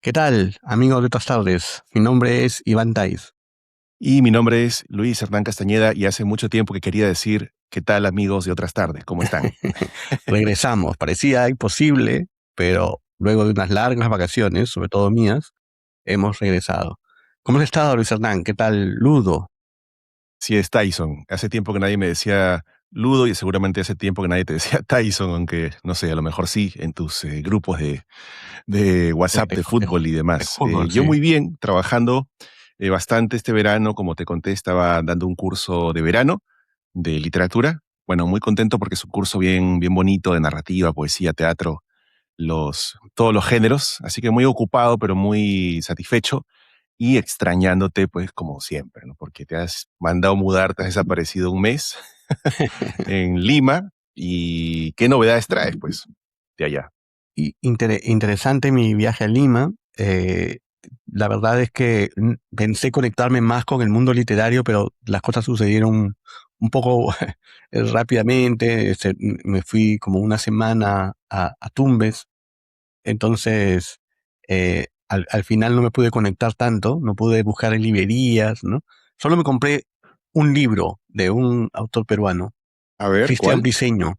¿Qué tal, amigos de otras tardes? Mi nombre es Iván Tais. Y mi nombre es Luis Hernán Castañeda y hace mucho tiempo que quería decir, ¿qué tal amigos de otras tardes? ¿Cómo están? Regresamos. Parecía imposible, pero luego de unas largas vacaciones, sobre todo mías, hemos regresado. ¿Cómo has estado, Luis Hernán? ¿Qué tal, Ludo? Sí, es Tyson. Hace tiempo que nadie me decía Ludo y seguramente hace tiempo que nadie te decía Tyson, aunque no sé, a lo mejor sí en tus grupos de De, WhatsApp de de fu- de fu- fútbol y de demás. fútbol, Yo sí. muy bien, trabajando bastante este verano, como te conté, estaba dando un curso de verano de literatura. Bueno, muy contento porque es un curso bien, bien bonito de narrativa, poesía, teatro, todos los géneros, así que muy ocupado, pero muy satisfecho y extrañándote, pues, como siempre, ¿no? Porque te has mandado mudar, te has desaparecido un mes en Lima y ¿qué novedades traes, pues, de allá? Interesante mi viaje a Lima. La verdad es que pensé conectarme más con el mundo literario, pero las cosas sucedieron un poco rápidamente. Me fui como una semana a Tumbes. Entonces, al final no me pude conectar tanto, no pude buscar en librerías, ¿no? Solo me compré un libro de un autor peruano, A ver, Cristian ¿cuál? Briceño.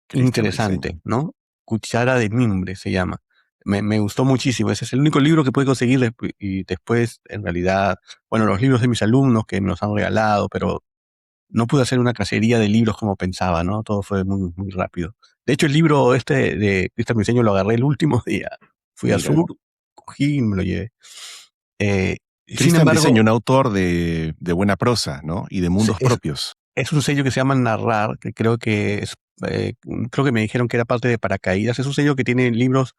Cristian Interesante, Briceño. ¿no? Cuchara de mimbre se llama. Me gustó muchísimo. Ese es el único libro que pude conseguir y después, en realidad, bueno, los libros de mis alumnos que me los han regalado, pero no pude hacer una cacería de libros como pensaba, ¿no? Todo fue muy, muy rápido. De hecho, el libro este de Cristian Briceño lo agarré el último día. Fui a Mira, Sur, cogí y me lo llevé. Eh, Sin Cristian Briceño, embargo, un autor de buena prosa, ¿no? Y de mundos es, propios. es un sello que se llama Narrar, que creo que es, creo que me dijeron que era parte de Paracaídas. Es un sello que tiene libros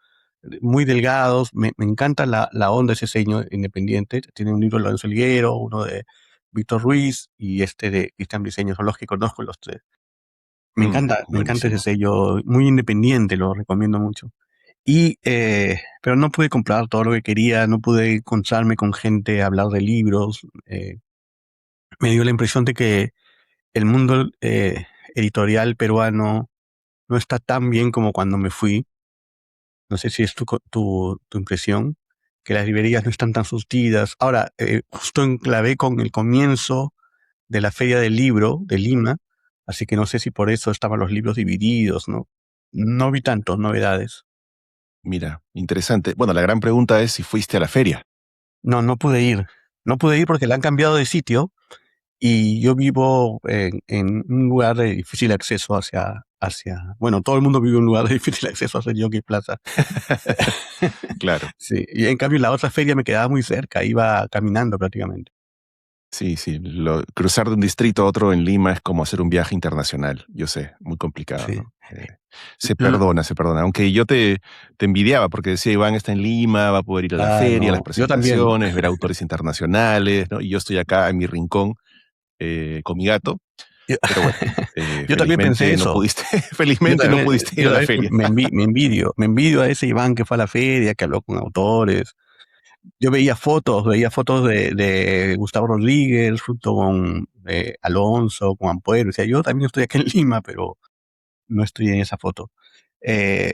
muy delgados. Me encanta la onda de ese sello independiente. Tiene un libro de Lorenzo Liguero, uno de Víctor Ruiz y este de Cristian Briceño. Son los que conozco los tres. Me encanta ese Buenísimo. sello, muy independiente, lo recomiendo mucho. Pero no pude comprar todo lo que quería, no pude encontrarme con gente, hablar de libros. Me dio la impresión de que el mundo editorial peruano no está tan bien como cuando me fui. No sé si es tu impresión, que las librerías no están tan surtidas. Ahora, justo enclavé con el comienzo de la Feria del Libro de Lima, así que no sé si por eso estaban los libros divididos, ¿no? No vi tantas novedades. Mira, interesante. Bueno, la gran pregunta es si fuiste a la feria. No, no pude ir. No pude ir porque la han cambiado de sitio y yo vivo en un lugar de difícil acceso bueno, todo el mundo vive en un lugar de difícil acceso hacia Yogi Plaza. Claro. Sí, y en cambio la otra feria me quedaba muy cerca, iba caminando prácticamente. Sí, sí, cruzar de un distrito a otro en Lima es como hacer un viaje internacional, yo sé, muy complicado, Sí. ¿no? Se L- perdona, se perdona. Aunque yo te envidiaba porque decía, Iván está en Lima, va a poder ir a la feria, a las no, yo también. presentaciones, ver autores internacionales, ¿no? Y yo estoy acá en mi rincón con mi gato, Yo, pero bueno, yo también pensé felizmente no eso. pudiste, felizmente no pudiste ir Yo a la también feria. me envidio a ese Iván que fue a la feria, que habló con autores. Yo veía fotos de Gustavo Rodríguez junto con Alonso, con Ampuero. O sea, yo también estoy aquí en Lima, pero no estoy en esa foto.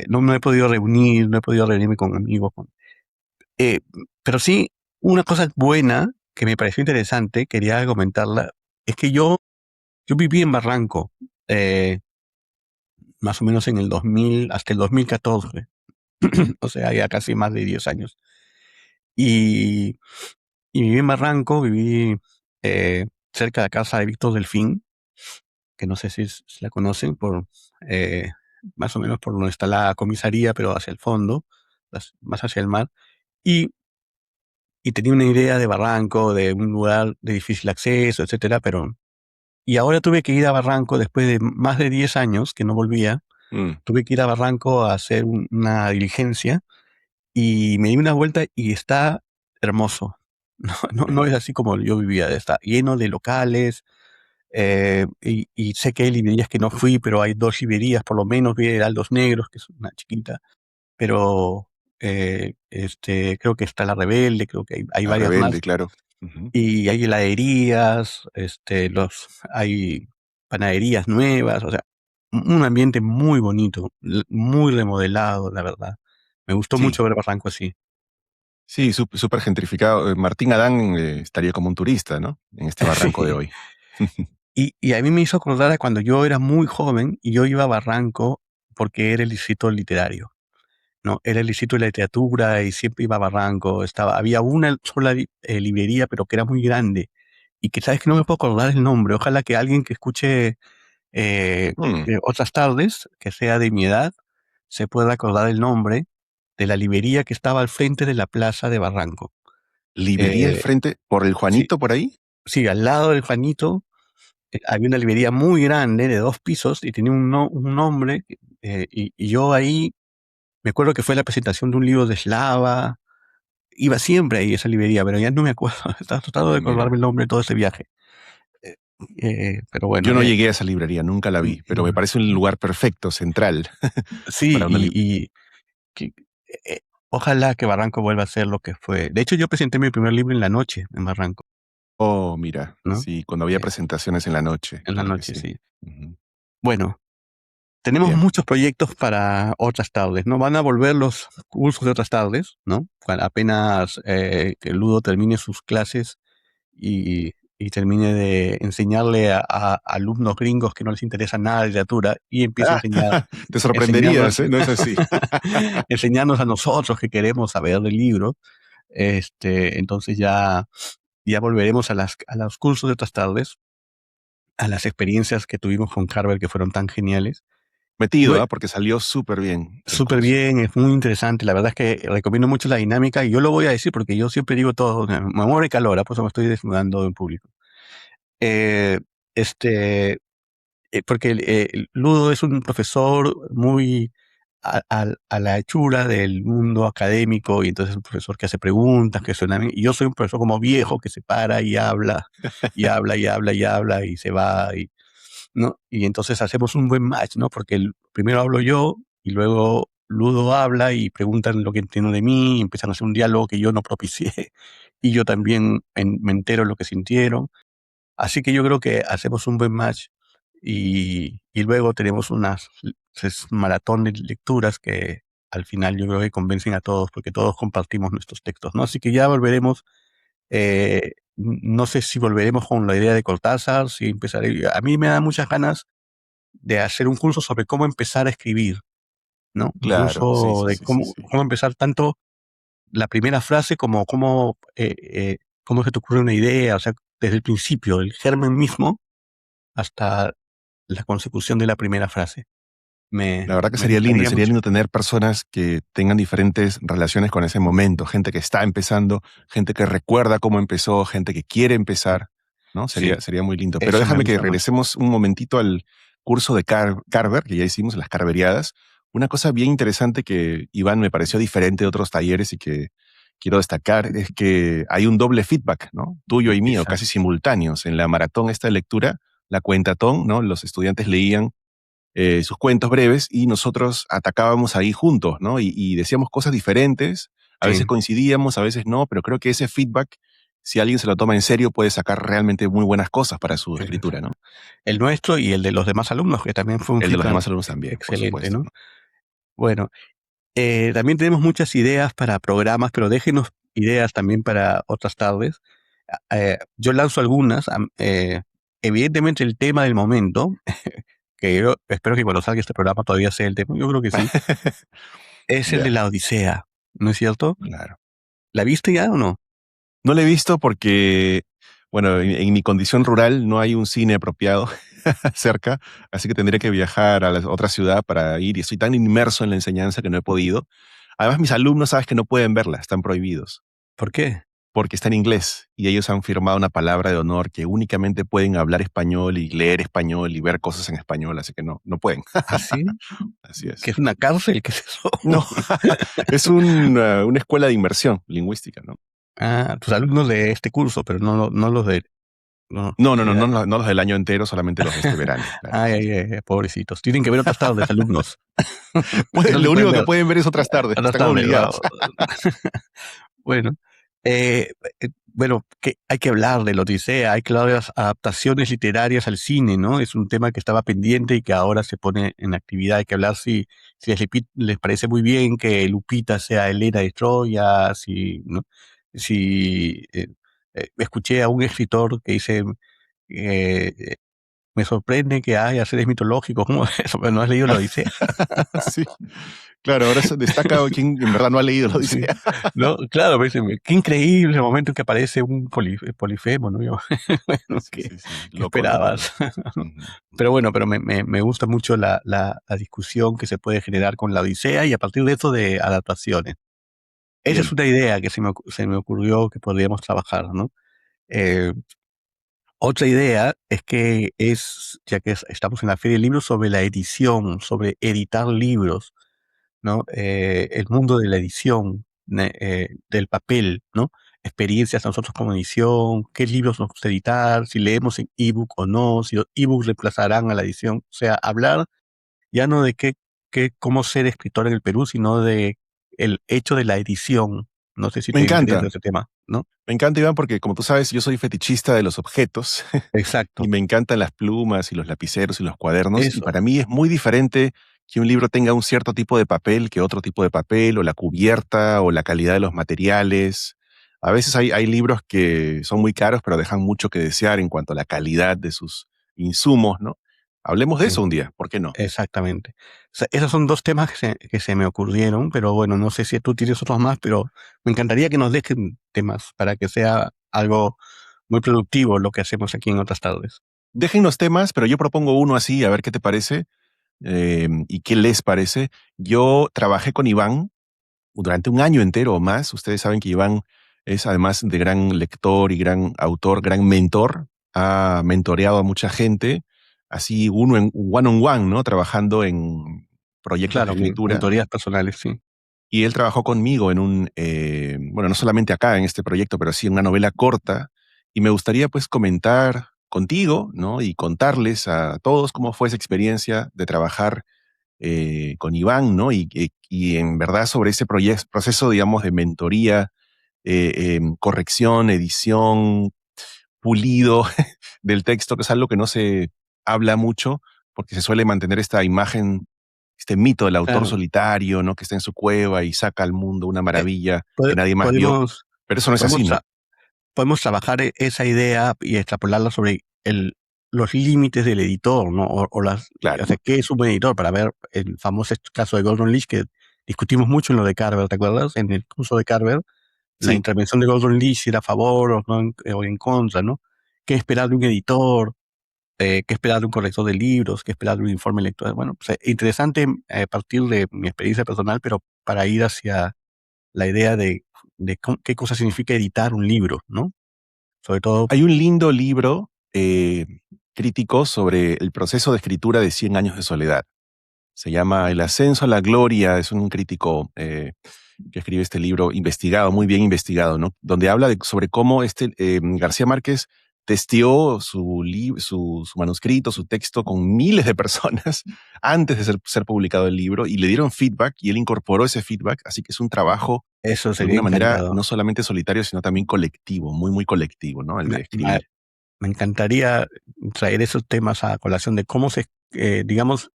No he podido no he podido reunirme con amigos. Eh, pero sí, una cosa buena que me pareció interesante, quería comentarla, es que yo viví en Barranco, eh, más o menos en el 2000, hasta el 2014, o sea, ya casi más de 10 años. Y, y viví en Barranco, viví cerca de la casa de Víctor Delfín, que no sé si la conocen, eh, más o menos por donde está la comisaría, pero hacia el fondo, más hacia el mar. Y, y tenía una idea de Barranco, de un lugar de difícil acceso, etcétera, pero... Y ahora tuve que ir a Barranco después de más de 10 años que no volvía. Mm, Tuve que ir a Barranco a hacer una diligencia y me di una vuelta y está hermoso. No es así como yo vivía, está lleno de locales, y sé que hay librerías que no fui, pero hay dos librerías, por lo menos vi Heraldos Negros, que es una chiquita, pero creo que está La Rebelde, creo que hay la varias rebelde, más, claro. Ujú. y hay heladerías, hay panaderías nuevas, o sea, un ambiente muy bonito, muy remodelado, la verdad. Me gustó Sí, mucho ver Barranco así. Sí, súper gentrificado. Martín Adán estaría como un turista, ¿no? En este Barranco de Sí. hoy. Y a mí me hizo acordar a cuando yo era muy joven y yo iba a Barranco porque era el distrito literario, ¿no? Era el distrito de la literatura y siempre iba a Barranco. Había una sola librería, pero que era muy grande y que sabes que no me puedo acordar el nombre. Ojalá que alguien que escuche Mm, otras tardes, que sea de mi edad, se pueda acordar el nombre de la librería que estaba al frente de la plaza de Barranco. ¿Librería al Eh, frente por el sí, Juanito por ahí? sí, al lado del Juanito había una librería muy grande de 2 pisos y tenía un nombre, y yo ahí me acuerdo que fue la presentación de un libro de Slava, iba siempre ahí a esa librería, pero ya no me acuerdo, estaba tratando de acordarme Mira, el nombre de todo ese viaje. Eh, pero bueno, yo no llegué a esa librería, nunca la vi, pero me parece un lugar perfecto, central, sí, para una librería. y que, eh, ojalá que Barranco vuelva a ser lo que fue. De hecho, yo presenté mi primer libro en la noche en Barranco, Oh, mira, ¿no? sí, cuando había Eh, presentaciones en la noche, en la claro que noche, sí. sí. Ujú. Bueno, tenemos Bien, muchos proyectos para otras tardes, ¿no? Van a volver los cursos de otras tardes, ¿no? Apenas que Ludo termine sus clases y termine de enseñarle a alumnos gringos que no les interesa nada de literatura y empiece a te enseñarnos, sorprenderías, ¿eh? No es así. enseñarnos a nosotros que queremos saber del libro. Entonces ya volveremos a los cursos de otras tardes, a las experiencias que tuvimos con Carver que fueron tan geniales. Metido, Lue ¿ah? Porque salió súper bien el Súper curso. bien, es muy interesante. La verdad es que recomiendo mucho la dinámica y yo lo voy a decir porque yo siempre digo todo, me muero de calor, por eso me estoy desnudando en público. Eh, este, Porque el Ludo es un profesor muy a la hechura del mundo académico y entonces es un profesor que hace preguntas, que suena bien. Y yo soy un profesor como viejo que se para y habla, y habla, y habla, y habla, y se va, ¿no? Y entonces hacemos un buen match, ¿no? Porque primero hablo yo y luego Ludo habla y preguntan lo que entiendo de mí, y empiezan a hacer un diálogo que yo no propicié y yo también me entero lo que sintieron. Así que yo creo que hacemos un buen match y luego tenemos unas maratón de lecturas que al final yo creo que convencen a todos porque todos compartimos nuestros textos, ¿no? Así que ya volveremos, no sé si volveremos con la idea de Cortázar, si empezaré. A mí me da muchas ganas de hacer un curso sobre cómo empezar a escribir, ¿no? Un Claro, sí, curso sí, de sí, sí, cómo, sí. cómo empezar tanto la primera frase como cómo se te ocurre una idea, o sea, desde el principio, el germen mismo, hasta la consecución de la primera frase. La verdad que Me sería lindo, y gustaría sería mucho. lindo tener personas que tengan diferentes relaciones con ese momento, gente que está empezando, gente que recuerda cómo empezó, gente que quiere empezar, ¿no? Sí, Sería muy lindo. Pero eso me déjame que gusta más. regresemos un momentito al curso de Carver, que ya hicimos en las Carveriadas. Una cosa bien interesante que, Iván, me pareció diferente de otros talleres y que quiero destacar es que hay un doble feedback, ¿no? Tuyo y mío, casi Exacto. simultáneos. En la maratón esta de lectura, la cuentatón, ¿no? Los estudiantes leían sus cuentos breves y nosotros atacábamos ahí juntos, ¿no? Y decíamos cosas diferentes, a veces Sí, coincidíamos, a veces no, pero creo que ese feedback, si alguien se lo toma en serio, puede sacar realmente muy buenas cosas para su escritura, exacto. ¿no? El nuestro y el de los demás alumnos, que también fue un El de los feedback demás alumnos también, por excelente, supuesto, ¿no? ¿no? Bueno, también tenemos muchas ideas para programas, pero déjenos ideas también para otras tardes. Yo lanzo algunas. Evidentemente el tema del momento, que yo espero que cuando salga este programa todavía sea el tema, yo creo que sí, es el de Ya, la Odisea, ¿no es cierto? claro. ¿La viste ya o no? No lo he visto porque, bueno, en mi condición rural no hay un cine apropiado cerca, así que tendría que viajar a la otra ciudad para ir y estoy tan inmerso en la enseñanza que no he podido. Además, mis alumnos, sabes que no pueden verla, están prohibidos. ¿Por qué? Porque está en inglés y ellos han firmado una palabra de honor que únicamente pueden hablar español y leer español y ver cosas en español, así que no, no pueden. ¿Así? Así ¿Que es. es una cárcel? ¿Qué es eso? No, es una escuela de inmersión lingüística, ¿no? Tus alumnos de este curso, pero no los de... No, No, no, no, ya. no, no los del año entero, solamente los de este verano, claro, Ay, sí, ay, sí. ay, pobrecitos. Tienen que ver otras tardes, alumnos. Porque no se Lo pueden único que ver pueden ver es otras tardes, otras están tardes. Wow. obligados. Bueno, eh, bueno, que hay que hablar de la Odisea, hay que hablar de las adaptaciones literarias al cine, ¿no? Es un tema que estaba pendiente y que ahora se pone en actividad. Hay que hablar si les parece muy bien que Lupita sea Helena de Troya, ¿no? Si escuché a un escritor que dice, eh, me sorprende que haya seres mitológicos, ¿cómo es eso? Pero no has leído la Odisea. Sí, claro, ahora se destaca quien en verdad no ha leído la Sí, Odisea. no, claro, me dicen, qué increíble el momento en que aparece un polifemo, ¿no? Yo, bueno, Sí, sí, sí, ¿qué loco, loco, esperabas? loco. Ujú. Pero bueno, me gusta mucho la discusión que se puede generar con la Odisea y a partir de eso de adaptaciones. Esa es Bien, una idea que se me ocurrió que podríamos trabajar, ¿no? Eh, Otra idea es que ya que estamos en la Feria del Libro, sobre la edición, sobre editar libros, ¿no? El mundo de la edición, del papel, ¿no? Experiencias nosotros como edición, qué libros nos gusta editar, si leemos en ebook o no, si los ebooks reemplazarán a la edición. O sea, hablar ya no de cómo ser escritor en el Perú, sino de el hecho de la edición. No sé si me te interesa encanta. ese tema, ¿no? Me encanta, Iván, porque como tú sabes, yo soy fetichista de los objetos y Exacto. me encantan las plumas y los lapiceros y los cuadernos. Y Eso, para mí es muy diferente que un libro tenga un cierto tipo de papel que otro tipo de papel, o la cubierta, o la calidad de los materiales. A veces hay libros que son muy caros, pero dejan mucho que desear en cuanto a la calidad de sus insumos, ¿no? Hablemos de sí. eso un día, ¿por qué no? Exactamente. O sea, esos son dos temas que se me ocurrieron, pero bueno, no sé si tú tienes otros más, pero me encantaría que nos dejen temas para que sea algo muy productivo lo que hacemos aquí en otras tardes. Déjennos temas, pero yo propongo uno así, a ver qué te parece y qué les parece. Yo trabajé con Iván durante un año entero o más. Ustedes saben que Iván es, además de gran lector y gran autor, gran mentor, ha mentoreado a mucha gente, así uno en one on one, ¿no? Trabajando en proyectos de Claro, escritura. mentorías personales, sí. Y él trabajó conmigo en bueno, no solamente acá en este proyecto, pero sí en una novela corta. Y me gustaría pues comentar contigo, ¿no? Y contarles a todos cómo fue esa experiencia de trabajar con Iván, ¿no? Y en verdad sobre ese proceso, digamos, de mentoría, corrección, edición, pulido del texto, que es algo que no se habla mucho, porque se suele mantener esta imagen, este mito del autor Claro. solitario, ¿no? Que está en su cueva y saca al mundo una Eh, maravilla que pode- nadie más vio, podemos, pero eso no es podemos, así, ¿no? tra- podemos trabajar esa idea y extrapolarla sobre los límites del editor, ¿no? Claro, O sea, ¿qué es un buen editor? Para ver el famoso caso de Gordon Leach, que discutimos mucho en lo de Carver, ¿te acuerdas? En el curso de Carver, la sí. intervención de Gordon Leach, si era a favor o, no, o en contra, ¿no? ¿Qué esperar de un editor? ¿Qué esperar de un corrector de libros? ¿Qué esperar de un informe lector? Bueno, pues, interesante a partir de mi experiencia personal, pero para ir hacia la idea de qué cosa significa editar un libro, ¿no? Sobre todo, Hay un lindo libro crítico sobre el proceso de escritura de Cien años de soledad. Se llama El ascenso a la gloria. Es un crítico que escribe este libro investigado, muy bien investigado, ¿no? Donde habla sobre cómo García Márquez testeó su manuscrito, su texto con miles de personas antes de ser publicado el libro y le dieron feedback y él incorporó ese feedback. Así que es un trabajo eso de sería alguna manera encantador. no solamente solitario, sino también colectivo, muy, muy colectivo, ¿no? El Me, de me- escribir. me encantaría traer esos temas a colación de cómo digamos,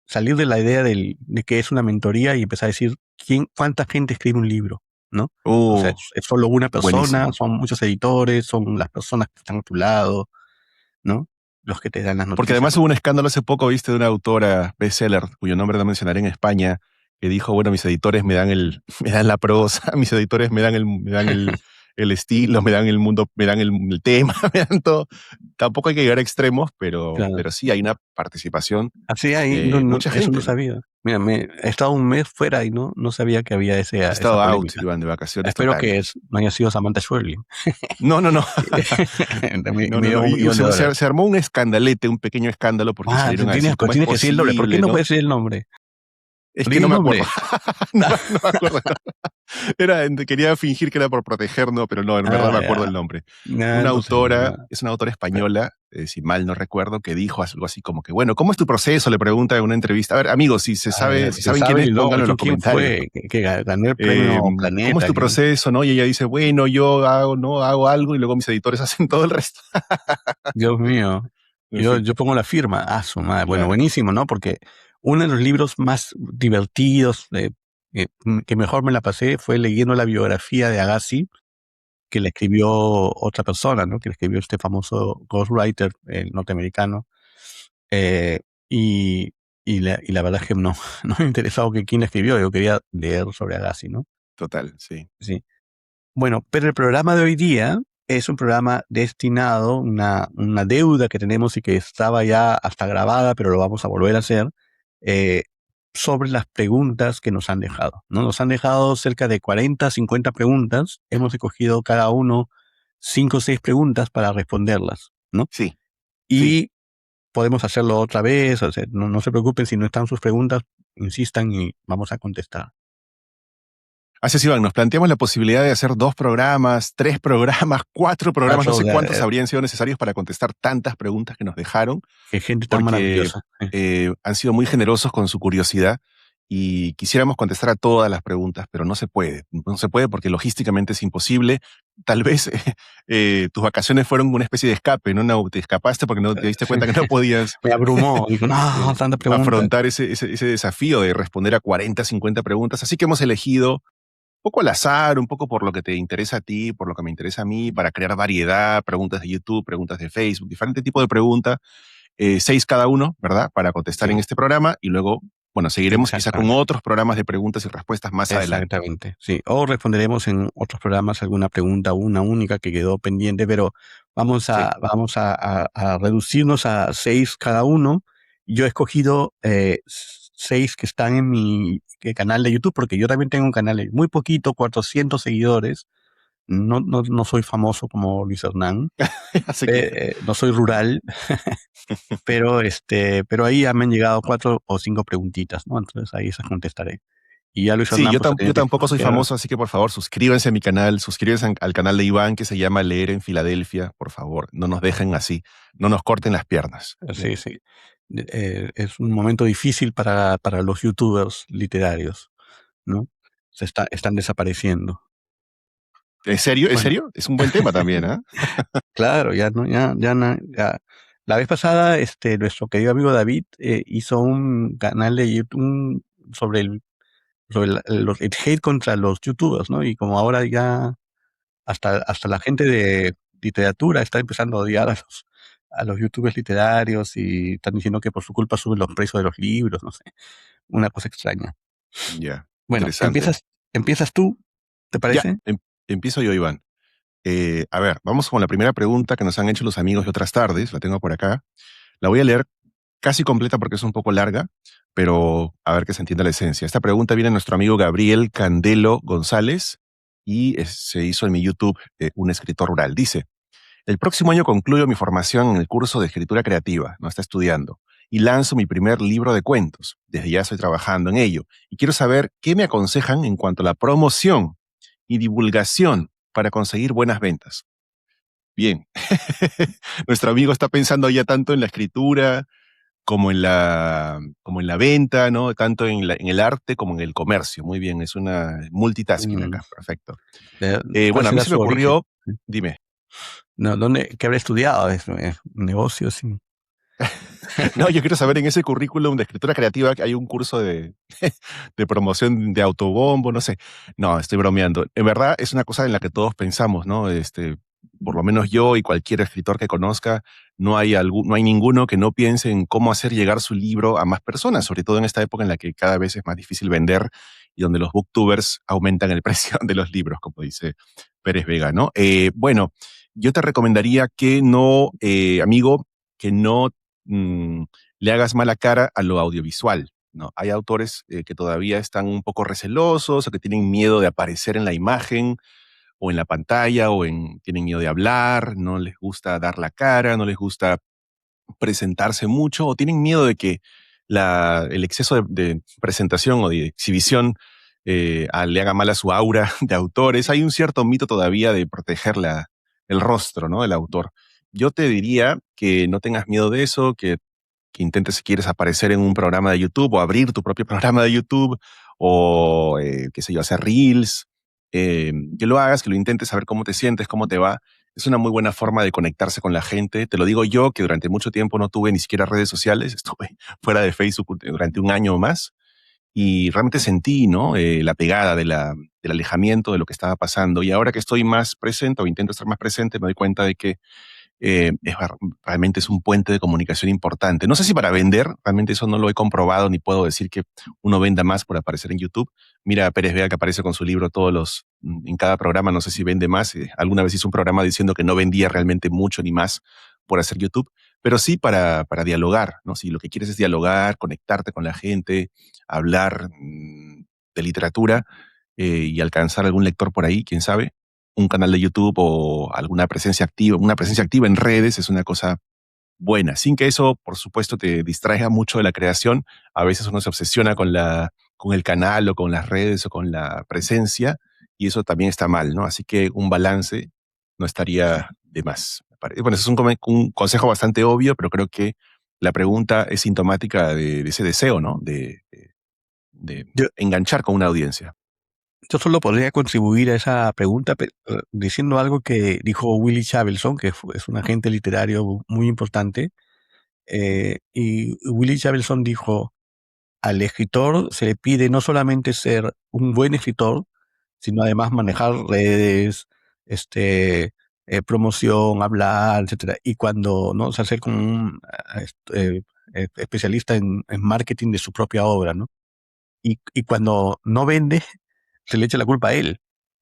salir de la idea de que es una mentoría y empezar a decir cuánta gente escribe un libro, ¿no? O sea, Oh, es solo una persona, buenísimo. son muchos editores, son las personas que están a tu lado, ¿no? Los que te dan las Porque noticias, además ¿no? hubo un escándalo hace poco, viste, de una autora bestseller, cuyo nombre no mencionaré en España, que dijo, bueno, mis editores me dan me dan la prosa, mis editores me dan el estilo, me dan el mundo, me dan el tema, me dan todo. Tampoco hay que llegar a extremos, Claro. pero sí hay una participación Así hay, de mucha eso no gente, ¿no? sabía. Mira, he estado un mes fuera y no sabía que había He esa estado out, polémica. Iván, de vacaciones Espero total. que no haya sido Samantha Schweblin. No, no, no. Y No, me no, dio no. un Y millón de dólares. se armó un escandalete, un pequeño escándalo, porque salieron a decir, Pues ¿cómo es tienes que decir el nombre. ¿Por qué posible, no no? puedes decir el nombre? Es Di que el no me acuerdo. nombre. No, no me acuerdo. Quería fingir que era por protegernos, pero no, en verdad Ah, me acuerdo ya. el nombre. Ya, Una entonces, autora, ya. es una autora española, si mal no recuerdo, que dijo algo así como que, bueno, ¿cómo es tu proceso? Le pregunta en una entrevista. A ver, amigos, si se sabe, si Se saben quién sabe es, el nombre, pónganlo en los quién comentarios, fue, ¿no? que ganó el premio ¿Cómo es Planeta. tu proceso, no? Y ella dice, bueno, yo hago, no, hago algo y luego mis editores hacen todo el resto. Dios mío. En fin, Yo pongo la firma. Ah, su madre. Bueno, claro, buenísimo, ¿no? Porque uno de los libros más divertidos, que mejor me la pasé, fue leyendo la biografía de Agassi, que le escribió otra persona, ¿no? Que le escribió este famoso ghostwriter norteamericano. Eh, y, y la verdad es que no, no me interesaba que quién la escribió. Yo quería leer sobre Agassi, ¿no? total, sí. Sí. Bueno, pero el programa de hoy día es un programa destinado, una deuda que tenemos y que estaba ya hasta grabada, pero lo vamos a volver a hacer, eh, sobre las preguntas que nos han dejado, ¿no? Nos han dejado cerca de 40, 50 preguntas. Hemos escogido cada uno 5 o 6 preguntas para responderlas, ¿no? Sí, sí. Y podemos hacerlo otra vez, o sea, no se preocupen si no están sus preguntas, insistan y vamos a contestar. Así es, Iván, nos planteamos la posibilidad de hacer 2 programas, 3 programas, 4 programas, no Caso sé cuántos de, habrían sido necesarios para contestar tantas preguntas que nos dejaron, que gente tan porque maravillosa. han sido muy generosos con su curiosidad y quisiéramos contestar a todas las preguntas, pero no se puede. No se puede porque logísticamente es imposible. Tal vez tus vacaciones fueron una especie de escape, ¿no? Te escapaste porque no te diste cuenta que no podías Me abrumó, digo, no, tanta pregunta. afrontar ese desafío de responder a 40, 50 preguntas. Así que hemos elegido poco al azar, un poco por lo que te interesa a ti, por lo que me interesa a mí, para crear variedad, preguntas de YouTube, preguntas de Facebook, diferente tipo de preguntas, 6 cada uno, ¿verdad? Para contestar en Sí, este programa y luego, bueno, seguiremos quizá con exactamente, otros programas de preguntas y respuestas más adelante. exactamente, sí. O responderemos en otros programas alguna pregunta, una única que quedó pendiente, pero Sí, vamos a reducirnos a 6 cada uno. Yo he escogido 6 que están en mi canal de YouTube, porque yo también tengo un canal de muy poquito, 400 seguidores. No soy famoso como Luis Hernán, así que no soy rural, pero ahí ya me han llegado 4 o 5 preguntitas, ¿no? Entonces ahí esas contestaré. Y ya Luis sí, Hernán pues ha yo tenido que tampoco soy escoger. famoso, así que por favor suscríbanse a mi canal, suscríbanse al canal de Iván que se llama Leer en Filadelfia, por favor, no nos dejen así, no nos corten las piernas. Sí, sí. Es un momento difícil para los youtubers literarios, ¿no? Están desapareciendo. ¿En serio? ¿En Bueno, serio? Es un buen tema también, ¿ah? claro, ya no, ya. La vez pasada, nuestro querido amigo David hizo un canal de YouTube sobre el hate contra los youtubers, ¿no? Y como ahora ya hasta la gente de literatura está empezando a odiar a los youtubers literarios y están diciendo que por su culpa suben los precios de los libros, no sé, una cosa extraña. Ya, Bueno, interesante. empiezas tú, ¿te Ya, parece? empiezo yo, Iván. A ver, vamos con la primera pregunta que nos han hecho los amigos de otras tardes. La tengo por acá. La voy a leer casi completa porque es un poco larga, pero a ver que se entienda la esencia. Esta pregunta viene de nuestro amigo Gabriel Candelo González y se hizo en mi YouTube un escritor rural. Dice, el próximo año concluyo mi formación en el curso de escritura creativa, no está estudiando, y lanzo mi primer libro de cuentos. Desde ya estoy trabajando en ello y quiero saber qué me aconsejan en cuanto a la promoción y divulgación para conseguir buenas ventas. Bien, nuestro amigo está pensando ya tanto en la escritura como en la venta, ¿no? Tanto en el arte como en el comercio. Muy bien, es una multitasking Mm, acá, perfecto. ¿Cuál Bueno, a mí será se me su origen? ocurrió, dime. No, ¿qué habrá estudiado? Negocios, sí. No, yo quiero saber en ese currículum de escritura creativa que hay un curso de promoción de autobombo, no sé. No, estoy bromeando. En verdad es una cosa en la que todos pensamos, ¿no? Por lo menos yo y cualquier escritor que conozca, no hay ninguno que no piense en cómo hacer llegar su libro a más personas, sobre todo en esta época en la que cada vez es más difícil vender y donde los booktubers aumentan el precio de los libros, como dice Pérez Vega, ¿no? Bueno, yo te recomendaría que no, amigo, que no mm, le hagas mala cara a lo audiovisual, ¿no? Hay autores que todavía están un poco recelosos o que tienen miedo de aparecer en la imagen o en la pantalla tienen miedo de hablar, no les gusta dar la cara, no les gusta presentarse mucho o tienen miedo de que el exceso de presentación o de exhibición le haga mal a su aura de autores. Hay un cierto mito todavía de proteger el rostro, ¿no?, del autor. Yo te diría que no tengas miedo de eso, que intentes, si quieres, aparecer en un programa de YouTube o abrir tu propio programa de YouTube o, qué sé yo, hacer reels, que lo hagas, que lo intentes, saber cómo te sientes, cómo te va. Es una muy buena forma de conectarse con la gente. Te lo digo yo, que durante mucho tiempo no tuve ni siquiera redes sociales, estuve fuera de Facebook durante un año o más y realmente sentí, ¿no?, la pegada del alejamiento de lo que estaba pasando. Y ahora que estoy más presente o intento estar más presente, me doy cuenta de que realmente es un puente de comunicación importante. No sé si para vender, realmente eso no lo he comprobado ni puedo decir que uno venda más por aparecer en YouTube. Mira a Pérez Vega, que aparece con su libro en cada programa, no sé si vende más. Alguna vez hizo un programa diciendo que no vendía realmente mucho ni más por hacer YouTube, pero sí para dialogar, ¿no? Si lo que quieres es dialogar, conectarte con la gente, hablar de literatura y alcanzar algún lector por ahí, quién sabe, un canal de YouTube o alguna presencia activa, una presencia activa en redes es una cosa buena, sin que eso, por supuesto, te distraiga mucho de la creación. A veces uno se obsesiona con el canal o con las redes o con la presencia y eso también está mal, ¿no? Así que un balance no estaría de más. Bueno, eso es un consejo bastante obvio, pero creo que la pregunta es sintomática de ese deseo, ¿no? De Yo, enganchar con una audiencia. yo solo podría contribuir a esa pregunta diciendo algo que dijo Willy Chabelson, que es un agente literario muy importante. Y Willy Chabelson dijo: al escritor se le pide no solamente ser un buen escritor, sino además manejar redes, promoción, hablar, etcétera. Y cuando no, o sea, ser como un especialista en marketing de su propia obra, ¿no? Y cuando no vende, se le echa la culpa a él,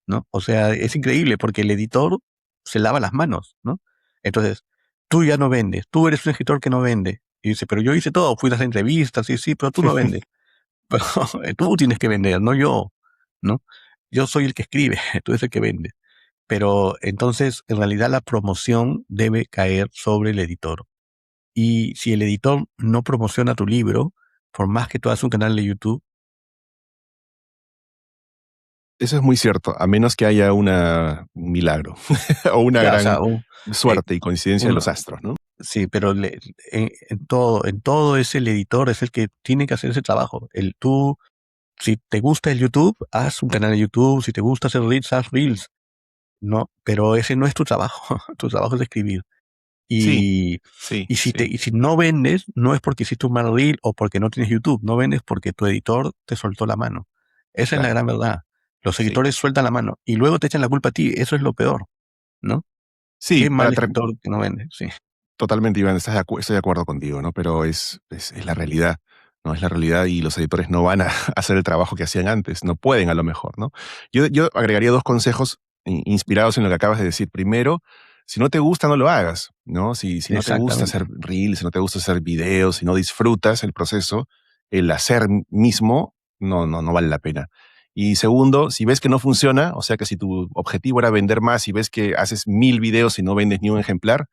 ¿no? O sea, es increíble porque el editor se lava las manos, ¿no? Entonces, tú ya no vendes, tú eres un escritor que no vende. Y dice, pero yo hice todo, fui a las entrevistas, sí, sí, pero tú no vendes. Pero tú tienes que vender, no yo, ¿no? Yo soy el que escribe, tú eres el que vende. Pero entonces, en realidad, la promoción debe caer sobre el editor. Y si el editor no promociona tu libro, por más que tú hagas un canal de YouTube, Eso es muy cierto, a menos que haya un milagro o una ya, o gran sea, eh, suerte y coincidencia de uno, los astros, ¿no? sí, pero en todo es el editor, es el que tiene que hacer ese trabajo. Si te gusta el YouTube, haz un canal de YouTube, si te gusta hacer reels, haz reels, ¿no? Pero ese no es tu trabajo, tu trabajo es escribir. Sí, Y, sí, sí, y si no vendes, no es porque hiciste un mal reel o porque no tienes YouTube, no vendes porque tu editor te soltó la mano. Esa es la claro, gran verdad. Los sí. editores sueltan la mano y luego te echan la culpa a ti, eso es lo peor, ¿no? Sí, Qué mal escritor que no vende, sí. totalmente, Iván, estoy de acuerdo contigo, ¿no? Pero es la realidad, ¿no? Es la realidad y los editores no van a hacer el trabajo que hacían antes, no pueden a lo mejor, ¿no? Yo agregaría dos consejos inspirados en lo que acabas de decir. Primero, si no te gusta, no lo hagas, ¿no? Si no te gusta Exactamente. hacer reels, si no te gusta hacer videos, si no disfrutas el proceso, el hacer mismo, no vale la pena. Y segundo, si ves que no funciona, o sea que si tu objetivo era vender más y ves que haces 1000 videos y no vendes ni un ejemplar,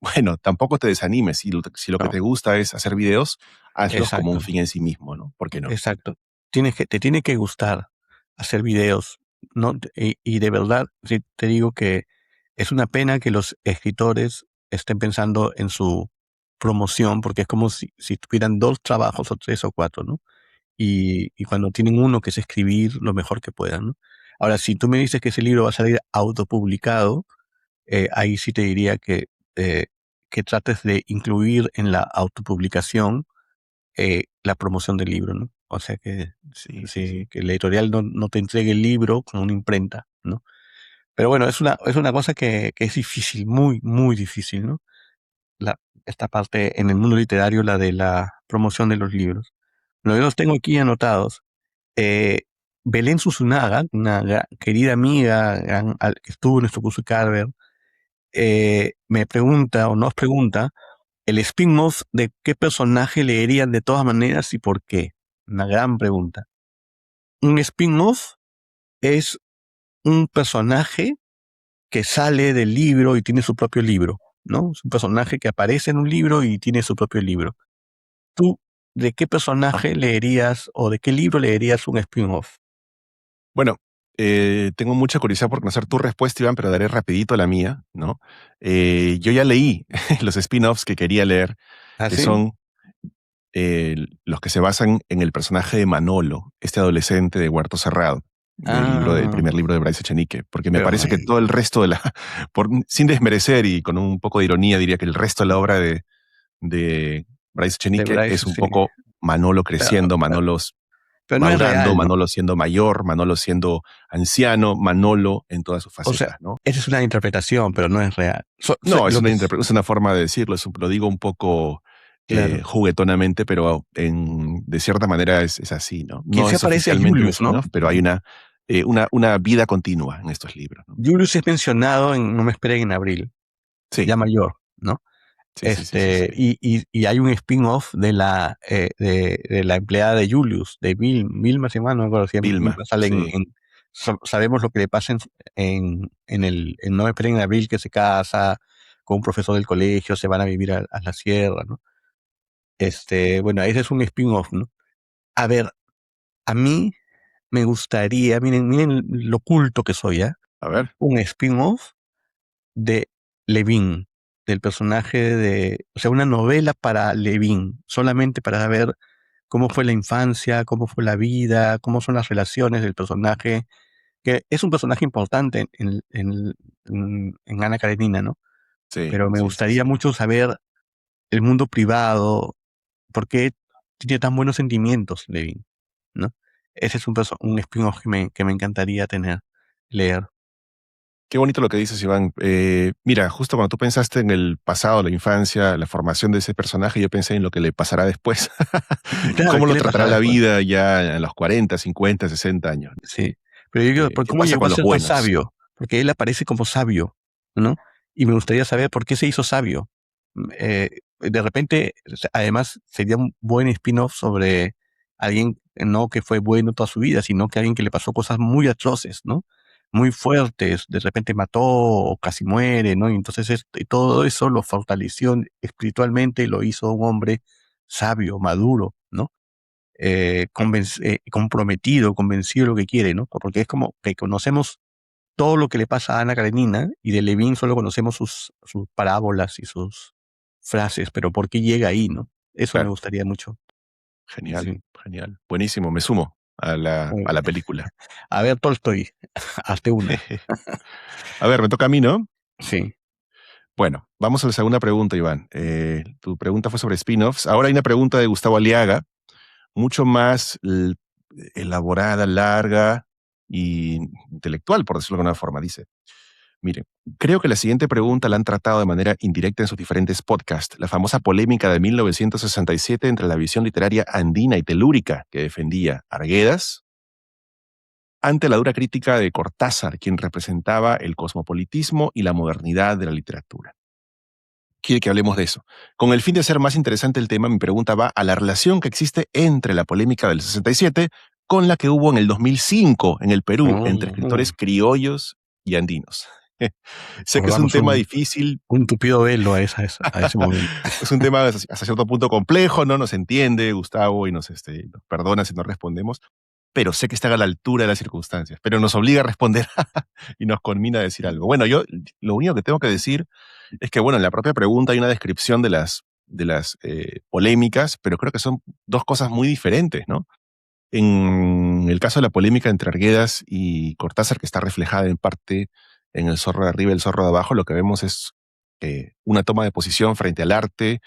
bueno, tampoco te desanimes. Si lo que No, te gusta es hacer videos, hazlos como un exacto, fin en sí mismo, ¿no? ¿Por qué no? exacto. Te tiene que gustar hacer videos, ¿no? Y de verdad, sí, te digo que es una pena que los escritores estén pensando en su promoción, porque es como si tuvieran dos trabajos o tres o cuatro, ¿no? Y cuando tienen uno que es escribir lo mejor que puedan, ¿no? Ahora, si tú me dices que ese libro va a salir autopublicado, ahí sí te diría eh, que trates de incluir en la autopublicación la promoción del libro, ¿no? O sea que, Sí, sí, sí, sí. que la editorial no te entregue el libro con una imprenta, ¿no? Pero bueno, es una cosa que es difícil, muy, muy difícil, ¿no? La, esta parte en el mundo literario, la de la promoción de los libros. Yo los tengo aquí anotados. Eh, Belén Susunaga, una querida amiga que estuvo en nuestro curso de Carver, me pregunta o nos pregunta el spin-off de qué personaje leerían de todas maneras y por qué. Una gran pregunta. Un spin-off es un personaje que sale del libro y tiene su propio libro, ¿no? Es un personaje que aparece en un libro y tiene su propio libro. ¿Tú de qué personaje leerías o de qué libro leerías un spin-off? Bueno, tengo mucha curiosidad por conocer tu respuesta, Iván, pero daré rapidito la mía, ¿no? Yo ya leí los spin-offs que quería leer, ¿Ah, que sí? son los que se basan en el personaje de Manolo, este adolescente de Huerto Cerrado, del Ah, primer libro de Bryce Echenique, porque me pero parece que todo el resto de la, sin desmerecer y con un poco de ironía, diría que el resto de la obra de Bryce de Echenique Bryce, es un sí. poco Manolo Pero, creciendo, pero, Manolo pero no es madurando, real, ¿no? Manolo siendo mayor, Manolo siendo anciano, Manolo en todas sus O sea, facetas, ¿no? esa es una interpretación, pero no es real. No, Lo que es una forma de decirlo, lo digo un poco claro, juguetonamente, pero de cierta manera es así, ¿no? quien No se es parece a oficialmente un Julius, ¿no? spin-off, pero hay una vida continua en estos libros, ¿no? Julius es mencionado en No me esperen en abril, Sí, ya mayor, ¿no? sí. Y hay un spin-off de la empleada de Julius, de Vilma, si mal no me acuerdo, si Vilma, Vilma sale sí, sabemos lo que le pasa en No me esperen en abril, que se casa con un profesor del colegio, se van a vivir a la sierra, ¿no? Bueno, ese es un spin-off, ¿no? A ver, a mí me gustaría, miren lo culto que soy, ¿ya? a ver, Un spin-off de Levin, del personaje o sea, una novela para Levin, solamente para ver cómo fue la infancia, cómo fue la vida, cómo son las relaciones del personaje, que es un personaje importante en Ana Karenina, ¿no? Pero me gustaría sí. mucho saber el mundo privado, por qué tiene tan buenos sentimientos Levin, ¿no? Ese es un spin-off que me encantaría leer. Qué bonito lo que dices, Iván. Mira, justo cuando tú pensaste en el pasado, la infancia, la formación de ese personaje, yo pensé en lo que le pasará después. Claro, ¿Cómo ¿qué lo le tratará pasará la después? vida ya en los 40, 50, 60 años? Sí, pero yo digo, ¿Qué ¿cómo pasa llegó a con los ser tan buenos? sabio? Porque él aparece como sabio, ¿no? Y me gustaría saber por qué se hizo sabio. De repente, o sea, además, sería un buen spin-off sobre alguien, no que fue bueno toda su vida, sino que alguien que le pasó cosas muy atroces, ¿no? Muy fuertes, de repente mató o casi muere, ¿no? Y entonces y todo eso lo fortaleció espiritualmente y lo hizo un hombre sabio, maduro, ¿no? Comprometido, convencido de lo que quiere, ¿no? Porque es como que conocemos todo lo que le pasa a Ana Karenina y de Levin solo conocemos sus parábolas y sus frases, pero ¿por qué llega ahí, no? Eso me Claro, gustaría mucho. genial, Sí. genial. Buenísimo, me sumo a Muy a bien. la película. A ver, Tolstoy, hazte una. A ver, me toca a mí, ¿no? Sí. Bueno, vamos a la segunda pregunta, Iván. Tu pregunta fue sobre spin-offs. Ahora hay una pregunta de Gustavo Aliaga, mucho más elaborada, larga y intelectual, por decirlo de alguna forma. Dice, miren, creo que la siguiente pregunta la han tratado de manera indirecta en sus diferentes podcasts. La famosa polémica de 1967 entre la visión literaria andina y telúrica que defendía Arguedas ante la dura crítica de Cortázar, quien representaba el cosmopolitismo y la modernidad de la literatura. Quiere que hablemos de eso. Con el fin de hacer más interesante el tema, mi pregunta va a la relación que existe entre la polémica del 67 con la que hubo en el 2005 en el Perú entre escritores Mm, criollos y andinos. Sé que es un Acordamos tema difícil, un tupido velo a ese momento. es un tema hasta cierto punto complejo, no nos entiende Gustavo y nos perdona si no respondemos, pero sé que está a la altura de las circunstancias, pero nos obliga a responder y nos conmina a decir algo. Bueno, yo lo único que tengo que decir es que, bueno, en la propia pregunta hay una descripción de las polémicas, pero creo que son dos cosas muy diferentes, ¿no? En el caso de la polémica entre Arguedas y Cortázar, que está reflejada en parte en El zorro de arriba y El zorro de abajo, lo que vemos es una toma de posición frente al arte,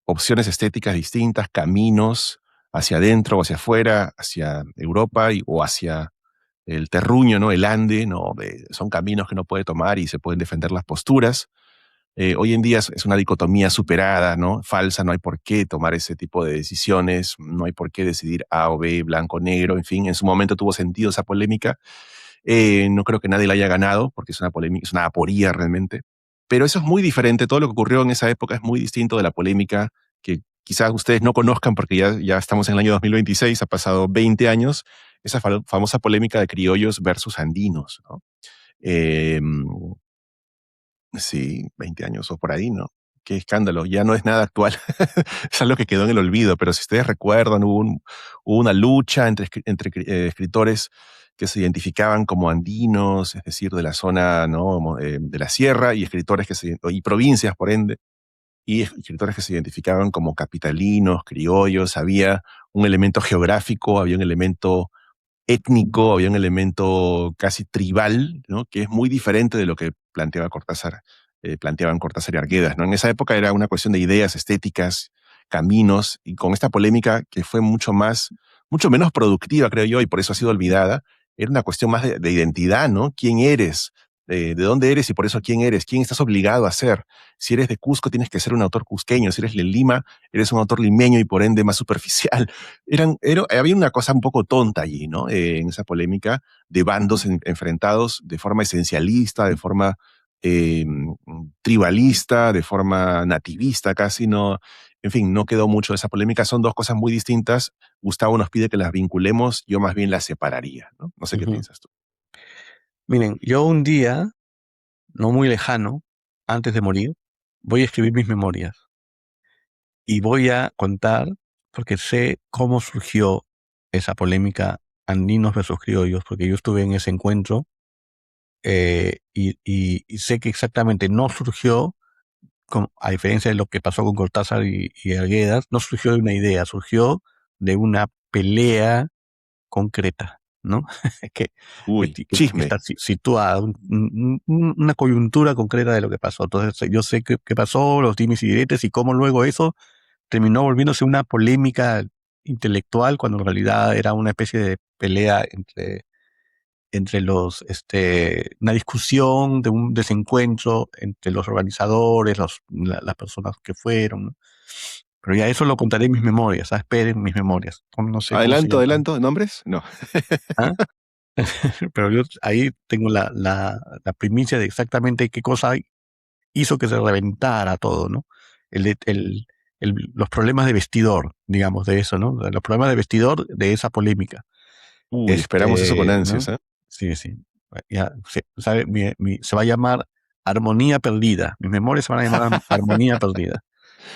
opciones estéticas distintas, caminos hacia adentro o hacia afuera, hacia Europa o hacia el terruño, ¿no? El Ande, ¿no? Son caminos que no puede tomar y se pueden defender las posturas. Hoy en día es una dicotomía superada, ¿no? Falsa, no hay por qué tomar ese tipo de decisiones, no hay por qué decidir A o B, blanco o negro, en fin, en su momento tuvo sentido esa polémica. No creo que nadie la haya ganado, porque es una polémica, es una aporía realmente. Pero eso es muy diferente, todo lo que ocurrió en esa época es muy distinto de la polémica que quizás ustedes no conozcan porque ya estamos en el año 2026, ha pasado 20 años, esa famosa polémica de criollos versus andinos, ¿no? Eh, Sí, 20 años o por ahí, ¿no? Qué escándalo, ya no es nada actual, es algo que quedó en el olvido, pero si ustedes recuerdan, hubo una lucha entre escritores que se identificaban como andinos, es decir, de la zona, ¿no? De la sierra, y escritores y provincias, por ende, y escritores que se identificaban como capitalinos, criollos. Había un elemento geográfico, había un elemento étnico, había un elemento casi tribal, ¿no? Que es muy diferente de lo que planteaban Cortázar y Arguedas, ¿no? En esa época era una cuestión de ideas estéticas, caminos, y con esta polémica que fue mucho menos productiva, creo yo, y por eso ha sido olvidada. Era una cuestión más de identidad, ¿no? ¿Quién eres? ¿De dónde eres? Y por eso, ¿quién eres? ¿Quién estás obligado a ser? Si eres de Cusco, tienes que ser un autor cusqueño. Si eres de Lima, eres un autor limeño y por ende más superficial. Había una cosa un poco tonta allí, ¿no? En esa polémica de bandos enfrentados de forma esencialista, de forma eh, tribalista, de forma nativista casi, no. En fin, no quedó mucho de esa polémica. Son dos cosas muy distintas. Gustavo nos pide que las vinculemos, yo más bien las separaría, ¿no? No sé qué piensas tú. Miren, yo un día, no muy lejano, antes de morir, voy a escribir mis memorias y voy a contar, porque sé cómo surgió esa polémica andinos versus criollos, porque yo estuve en ese encuentro y sé que exactamente no surgió, a diferencia de lo que pasó con Cortázar y Arguedas, no surgió de una idea, surgió de una pelea concreta, ¿no? que, Uy, chisme. está situada, una coyuntura concreta de lo que pasó. Entonces yo sé qué pasó, los dimes y diretes y cómo luego eso terminó volviéndose una polémica intelectual cuando en realidad era una especie de pelea entre una discusión de un desencuentro entre los organizadores, las personas que fueron, ¿no? Pero ya eso lo contaré en mis memorias, esperen mis memorias. No sé cómo se llama. ¿Adelanto, nombres? No. ¿Ah? Pero yo ahí tengo la primicia de exactamente qué cosa hizo que se reventara todo, ¿no? El, el, los problemas de vestidor, digamos, de eso, ¿no? Los problemas de vestidor de esa polémica. Uy, esperamos eso con ansias, ¿No? ¿eh? Sí, sí. Ya, ¿sabe? Se va a llamar Armonía Perdida. Mis memorias se van a llamar Armonía Perdida,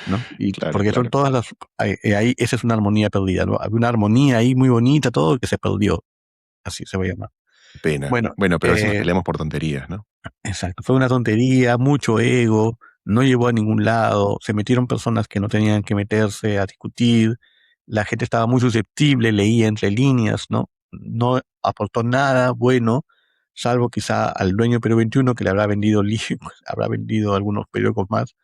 ¿no? Claro, Porque son claro. todas ahí esa es una armonía perdida, ¿no? Había una armonía ahí muy bonita, todo que se perdió. Así se va a llamar. Pena. Bueno, Bueno, pero a veces nos peleamos por tonterías, ¿no? exacto. Fue una tontería, mucho ego, no llevó a ningún lado, se metieron personas que no tenían que meterse a discutir, la gente estaba muy susceptible, leía entre líneas, ¿no? No aportó nada bueno, salvo quizá al dueño de Perú 21 que le habrá vendido habrá vendido algunos periódicos más.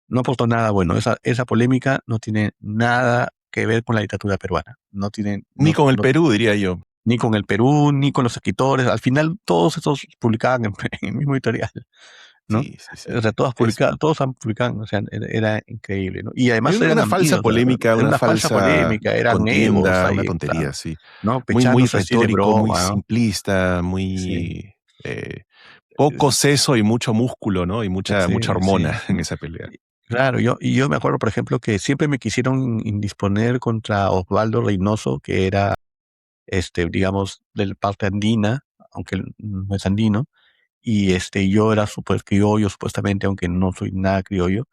No aportó nada bueno. Esa polémica no tiene nada que ver con la literatura peruana. No tiene, Ni con el Perú, diría yo. ni con el Perú, ni con los escritores. Al final todos esos publicaban en el mismo editorial, ¿no? Sí, sí, O sí. sea, todos han publicado, o sea, era increíble, ¿no? Y Hay además eran una falsa amigos, polémica, era una una falsa falsa polémica, eran egos contienda, ahí, una claro, tontería, sí. ¿no? Muy Pechándose así de retórico, muy broma, ¿no? simplista, Sí, muy poco seso y mucho músculo, ¿no? Y mucha sí, sí, hormona sí. en esa pelea. Claro, yo me acuerdo, por ejemplo, que siempre me quisieron indisponer contra Osvaldo Reynoso, que era, digamos, del parte andina, aunque él no es andino, y yo era súper criollo, supuestamente, aunque no soy nada criollo,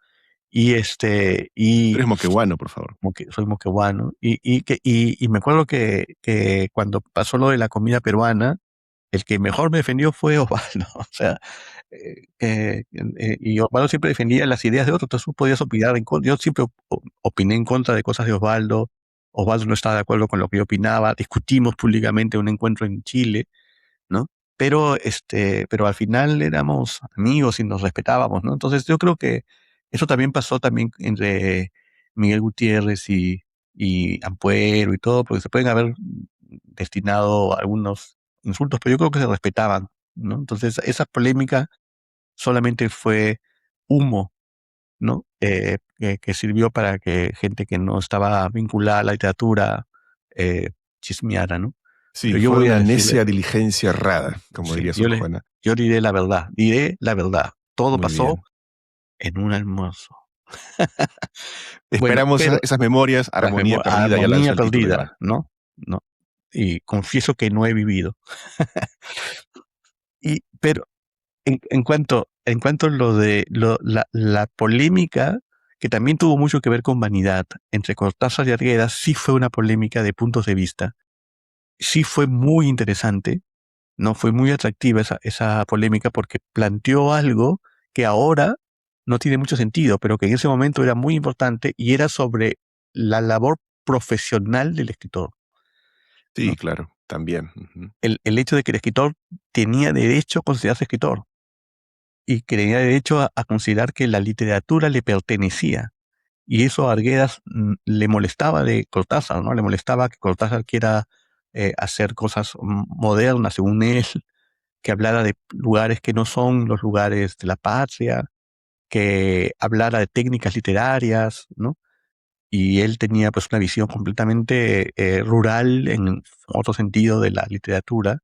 y Tú y eres moqueguano, por favor. como que soy moqueguano, y me acuerdo que cuando pasó lo de la comida peruana, el que mejor me defendió fue Osvaldo, o sea, y Osvaldo siempre defendía las ideas de otros, entonces tú podías opinar en contra. Yo siempre opiné en contra de cosas de Osvaldo. Osvaldo no estaba de acuerdo con lo que yo opinaba, discutimos públicamente un encuentro en Chile, ¿no? Pero al final éramos amigos y nos respetábamos, ¿no? Entonces yo creo que eso también pasó también entre Miguel Gutiérrez y Ampuero y todo, porque se pueden haber destinado algunos insultos, pero yo creo que se respetaban, ¿no? Entonces esa polémica solamente fue humo, ¿no? Que sirvió para que gente que no estaba vinculada a la literatura chismeara, ¿no? Sí, Pero yo fue voy a una decirle, necia diligencia errada, como sí, diría Sor Juana. yo diré la verdad. Todo Muy pasó bien. en un almuerzo. Bueno, Esperamos pero esas memorias, Armonía Perdida, ya lanzó armonía el título igual. perdida, ¿no? No. Y confieso que no he vivido. Pero en cuanto a la polémica, que también tuvo mucho que ver con vanidad, entre Cortázar y Arguedas, sí fue una polémica de puntos de vista. sí fue muy interesante, ¿no? Fue muy atractiva esa polémica porque planteó algo que ahora no tiene mucho sentido, pero que en ese momento era muy importante y era sobre la labor profesional del escritor, Sí, ¿no? claro, también. Ujú. El hecho de que el escritor tenía derecho a considerarse escritor y que tenía derecho a considerar que la literatura le pertenecía. Y eso a Arguedas le molestaba de Cortázar, ¿no? Le molestaba que Cortázar quiera hacer cosas modernas, según él, que hablara de lugares que no son los lugares de la patria, que hablara de técnicas literarias, ¿no? Y él tenía pues una visión completamente rural en otro sentido de la literatura,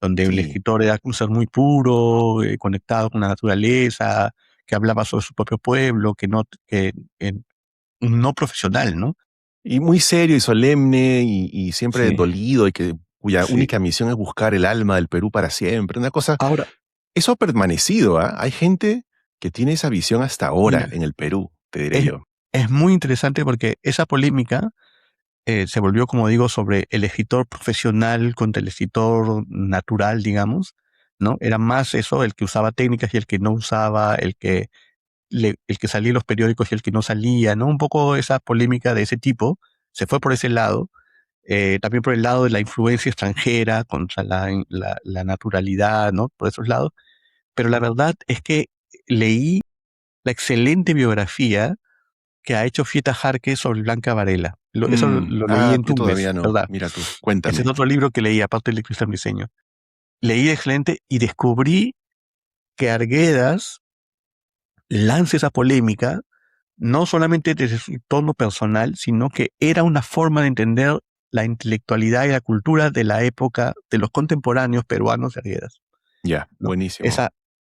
donde el Sí. escritor era un ser muy puro, conectado con la naturaleza, que hablaba sobre su propio pueblo, que no profesional, ¿no? Y muy serio y solemne y siempre Sí, dolido y cuya sí. única misión es buscar el alma del Perú para siempre. Una cosa, Ahora, eso ha permanecido, ¿ah? Hay gente que tiene esa visión hasta ahora mira, en el Perú, te diré es, yo. es muy interesante porque esa polémica se volvió, como digo, sobre el escritor profesional contra el escritor natural, digamos, ¿no? Era más eso, el que usaba técnicas y el que no usaba, el que salía en los periódicos y el que no salía, ¿no? Un poco esa polémica de ese tipo se fue por ese lado, también por el lado de la influencia extranjera contra la naturalidad, ¿no? Por esos lados. Pero la verdad es que leí la excelente biografía que ha hecho Fieta Jarque sobre Blanca Varela. Eso lo leí en Yo Tumbes, todavía no. ¿verdad? Mira tú, Ese es cuéntame. otro libro que leí, aparte del de Cristian Briceño. Leí excelente y descubrí que Arguedas lanza esa polémica no solamente desde su tono personal, sino que era una forma de entender la intelectualidad y la cultura de la época de los contemporáneos peruanos de Arguedas, Ya, ¿no? buenísimo.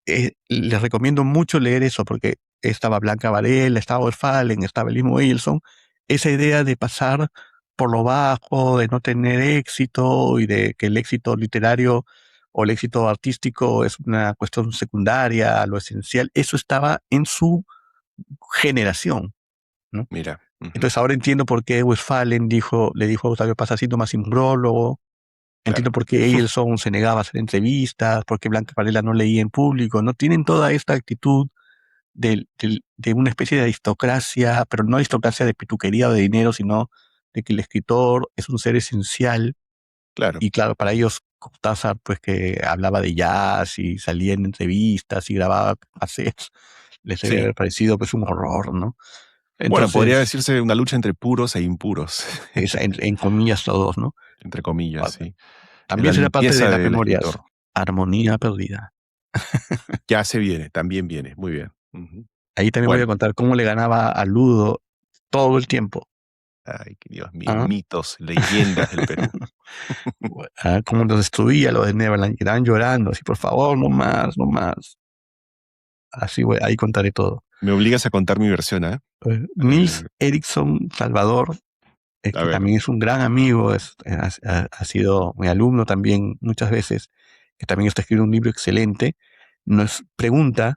Les recomiendo mucho leer eso porque estaba Blanca Varela, estaba Westphalen, estaba el mismo Wilson, esa idea de pasar por lo bajo, de no tener éxito y de que el éxito literario o el éxito artístico es una cuestión secundaria, lo esencial, eso estaba en su generación, ¿no? Mira. Ujú. Entonces ahora entiendo por qué Westphalen le dijo a Octavio Paz, así más simbrólogo, entiendo Claro. por qué Ailson se negaba a hacer entrevistas, por qué Blanca Varela no leía en público, no tienen toda esta actitud de una especie de aristocracia, pero no aristocracia de pituquería o de dinero, sino de que el escritor es un ser esencial. Claro. Y claro, para ellos Cortázar, pues que hablaba de jazz y salía en entrevistas y grababa cassettes, les debe Sí. haber parecido pues un horror, ¿no? Bueno, podría Entonces, decirse una lucha entre puros e impuros, es en comillas todos, ¿no? entre comillas, sí. En la También será parte de limpieza las del memorias. escritor. Armonía perdida. Ya se viene, también viene. Muy bien. Ujú. Ahí también voy a Bueno, contar cómo le ganaba a Ludo todo el tiempo. ay, que Dios mío, ¿Ah? mitos, leyendas del Perú. Cómo los destruía los de Neverland, que estaban llorando, así, por favor, no más, no más. Así, ahí contaré todo. Me obligas a contar mi versión, ¿ah? Nils Erickson Salvador, A que ver, también es un gran amigo, ha sido mi alumno también muchas veces, que también está escribiendo un libro excelente, nos pregunta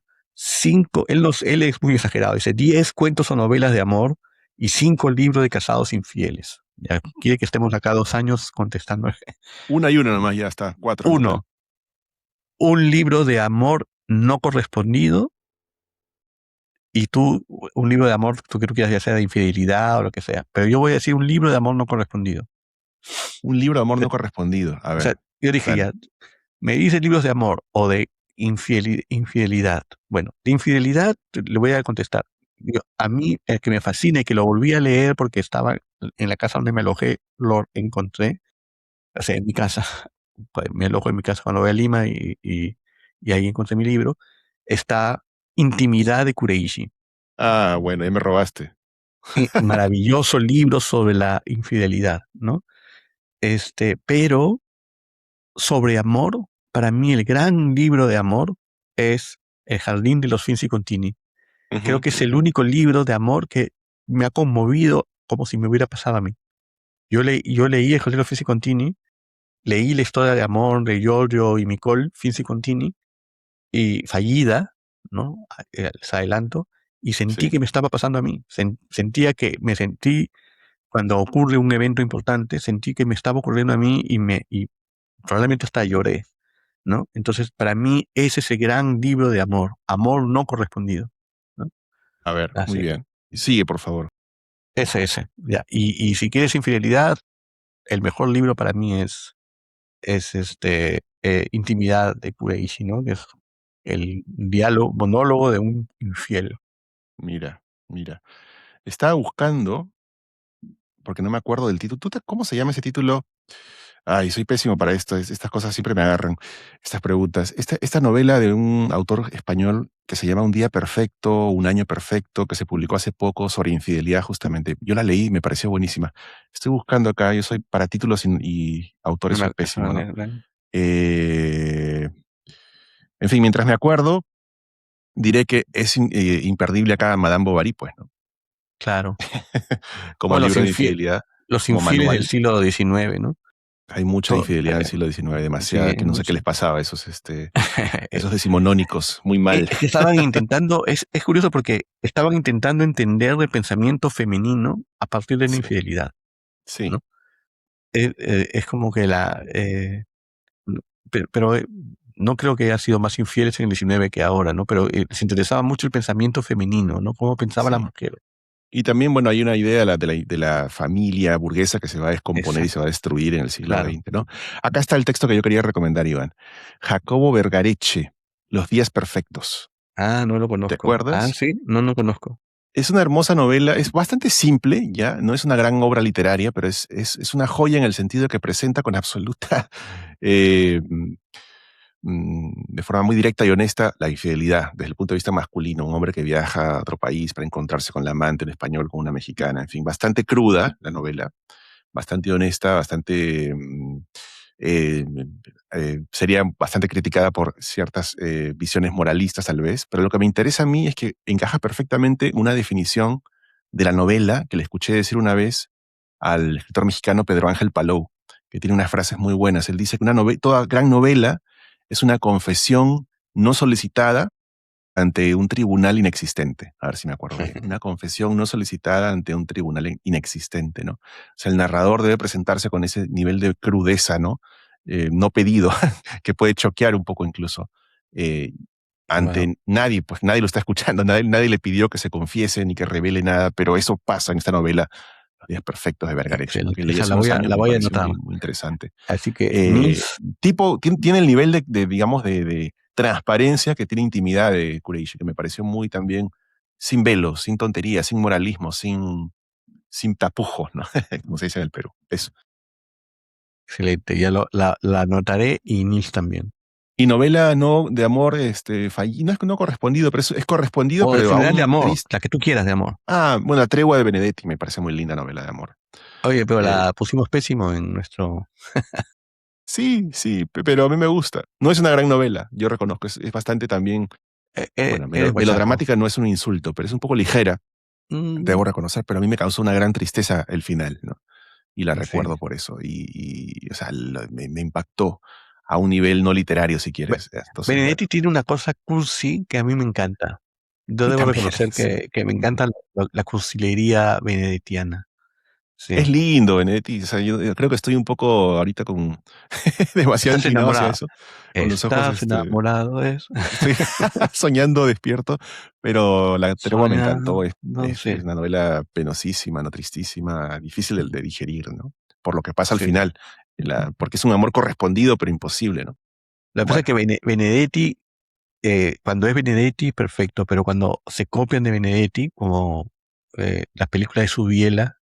él es muy exagerado, dice 10 cuentos o novelas de amor y 5 libros de casados infieles. Ya quiere que estemos acá 2 años contestando. una y una nomás, ya está. Cuatro en total. Uno, un libro de amor no correspondido y tú, un libro de amor, tú que tú quieras, ya sea de infidelidad o lo que sea. Pero yo voy a decir un libro de amor no correspondido. Un libro de amor O no correspondido. A sea, ver, yo dije dale. ya, me dice libros de amor o de infidelidad. Bueno, de infidelidad le voy a contestar. A mí, el que me fascina y que lo volví a leer porque estaba en la casa donde me alojé, lo encontré, o sea, en mi casa, pues, me alojo en mi casa cuando voy a Lima y ahí encontré mi libro, está Intimidad de Kureishi. Ah, bueno, ahí me robaste. Maravilloso libro sobre la infidelidad, ¿no? Pero sobre amor, para mí el gran libro de amor es El Jardín de los Finzi Contini. Creo Ujú, que es el ujú. único libro de amor que me ha conmovido como si me hubiera pasado a mí. Yo leí El Jardín de los Finzi Contini, leí la historia de amor de Giorgio y Nicole Finzi Contini, y fallida, ¿no? Les adelanto, y sentí Sí. que me estaba pasando a mí. Sentía que me sentí cuando ocurre un evento importante, sentí que me estaba ocurriendo a mí y probablemente hasta lloré, ¿no? Entonces, para mí, ese es el gran libro de amor, amor no correspondido, ¿no? A ver, muy Así, bien. Sigue, por favor. ese, ya. Y si quieres infidelidad, el mejor libro para mí es Intimidad de Kureishi, ¿no? Que es el diálogo, monólogo de un infiel. Mira, mira. Estaba buscando, porque no me acuerdo del título. ¿Cómo se llama ese título? Ay, soy pésimo para esto. Estas cosas siempre me agarran, estas preguntas. Esta novela de un autor español que se llama Un día perfecto, Un año perfecto, que se publicó hace poco sobre infidelidad justamente. Yo la leí y me pareció buenísima. Estoy buscando acá, yo soy para títulos y autores soy pésimo, ¿no? Eh, en fin, mientras me acuerdo, diré que es imperdible acá Madame Bovary, pues, ¿no? Claro. Como O el libro de infidelidad, los como infieles del manual. siglo XIX, ¿no? Hay mucha infidelidad en el siglo XIX, Sí, demasiada, que no sé qué mucho. les pasaba a esos, esos decimonónicos, muy mal. Es que estaban intentando, es curioso porque estaban intentando entender el pensamiento femenino a partir de la Sí, infidelidad, sí, ¿no? Es como que pero no creo que haya sido más infieles en el 19 que ahora, ¿no? Pero les interesaba mucho el pensamiento femenino, ¿no? Cómo pensaba la sí. mujer. Y también, bueno, hay una idea de la familia burguesa que se va a descomponer y se Exacto, va a destruir en el siglo claro. XX, ¿no? Acá está el texto que yo quería recomendar, Iván. Jacobo Vergareche, Los días perfectos. Ah, no lo ¿Te conozco. Ah, acuerdas? sí, no conozco. Es una hermosa novela, es bastante simple, ya, no es una gran obra literaria, pero es una joya en el sentido que presenta con absoluta, eh, de forma muy directa y honesta, la infidelidad desde el punto de vista masculino, un hombre que viaja a otro país para encontrarse con la amante, en español con una mexicana, en fin, bastante cruda la novela, bastante honesta, bastante eh, sería bastante criticada por ciertas visiones moralistas tal vez, pero lo que me interesa a mí es que encaja perfectamente una definición de la novela que le escuché decir una vez al escritor mexicano Pedro Ángel Palou, que tiene unas frases muy buenas. Él dice que toda gran novela es una confesión no solicitada ante un tribunal inexistente. A ver si me acuerdo bien. Una confesión no solicitada ante un tribunal inexistente, ¿no? O sea, el narrador debe presentarse con ese nivel de crudeza, ¿no? No pedido, que puede choquear un poco incluso. eh, Wow, ante nadie, pues nadie lo está escuchando, nadie le pidió que se confiese ni que revele nada, pero eso pasa en esta novela, Los días perfectos de Vergareche, ¿no? Que excelente. leí Esa hace unos años, la me voy a pareció anotar. muy interesante. Así que, Nils, Tiene el nivel digamos, de transparencia que tiene intimidad de Kureishi, que me pareció muy también sin velos, sin tonterías, sin moralismo, sin tapujos, ¿no? Como se dice en el Perú. Eso. excelente. Ya la anotaré y Nils también. Y novela no de amor fallido, no es no correspondido, pero es correspondido, O en pero general de aún amor, triste. la que tú quieras de amor. Ah, bueno, La tregua de Benedetti me parece muy linda novela de amor. Oye, pero Eh, la pusimos pésimo en nuestro... sí, sí, pero a mí me gusta. No es una gran novela, yo reconozco, es bastante también, bueno, eres guachaco. melodramática no es un insulto, pero es un poco ligera, Mm, debo reconocer, pero a mí me causó una gran tristeza el final, ¿no? Y la sí. recuerdo por eso. O sea, me impactó a un nivel no literario, si Be- quieres. Entonces, bueno, Benedetti tiene una cosa cursi que a mí me encanta. a Yo mí debo también, reconocer sí. que me encanta la cursilería benedettiana. Es Sí. lindo, Benedetti. O sea, yo creo que estoy un poco ahorita con demasiado ¿Estás inclinado hacia enamorado? eso, con los ojos, ¿Estás enamorado de eso? estoy soñando despierto, pero La tregua me encantó. Soñando, no Es sé. una novela penosísima, no tristísima, difícil de digerir, ¿no? Por lo que pasa al Sí. final, porque es un amor correspondido, pero imposible, ¿no? Lo que pasa es Bueno, que Benedetti, cuando es Benedetti, perfecto, pero cuando se copian de Benedetti, como las películas de Subiela,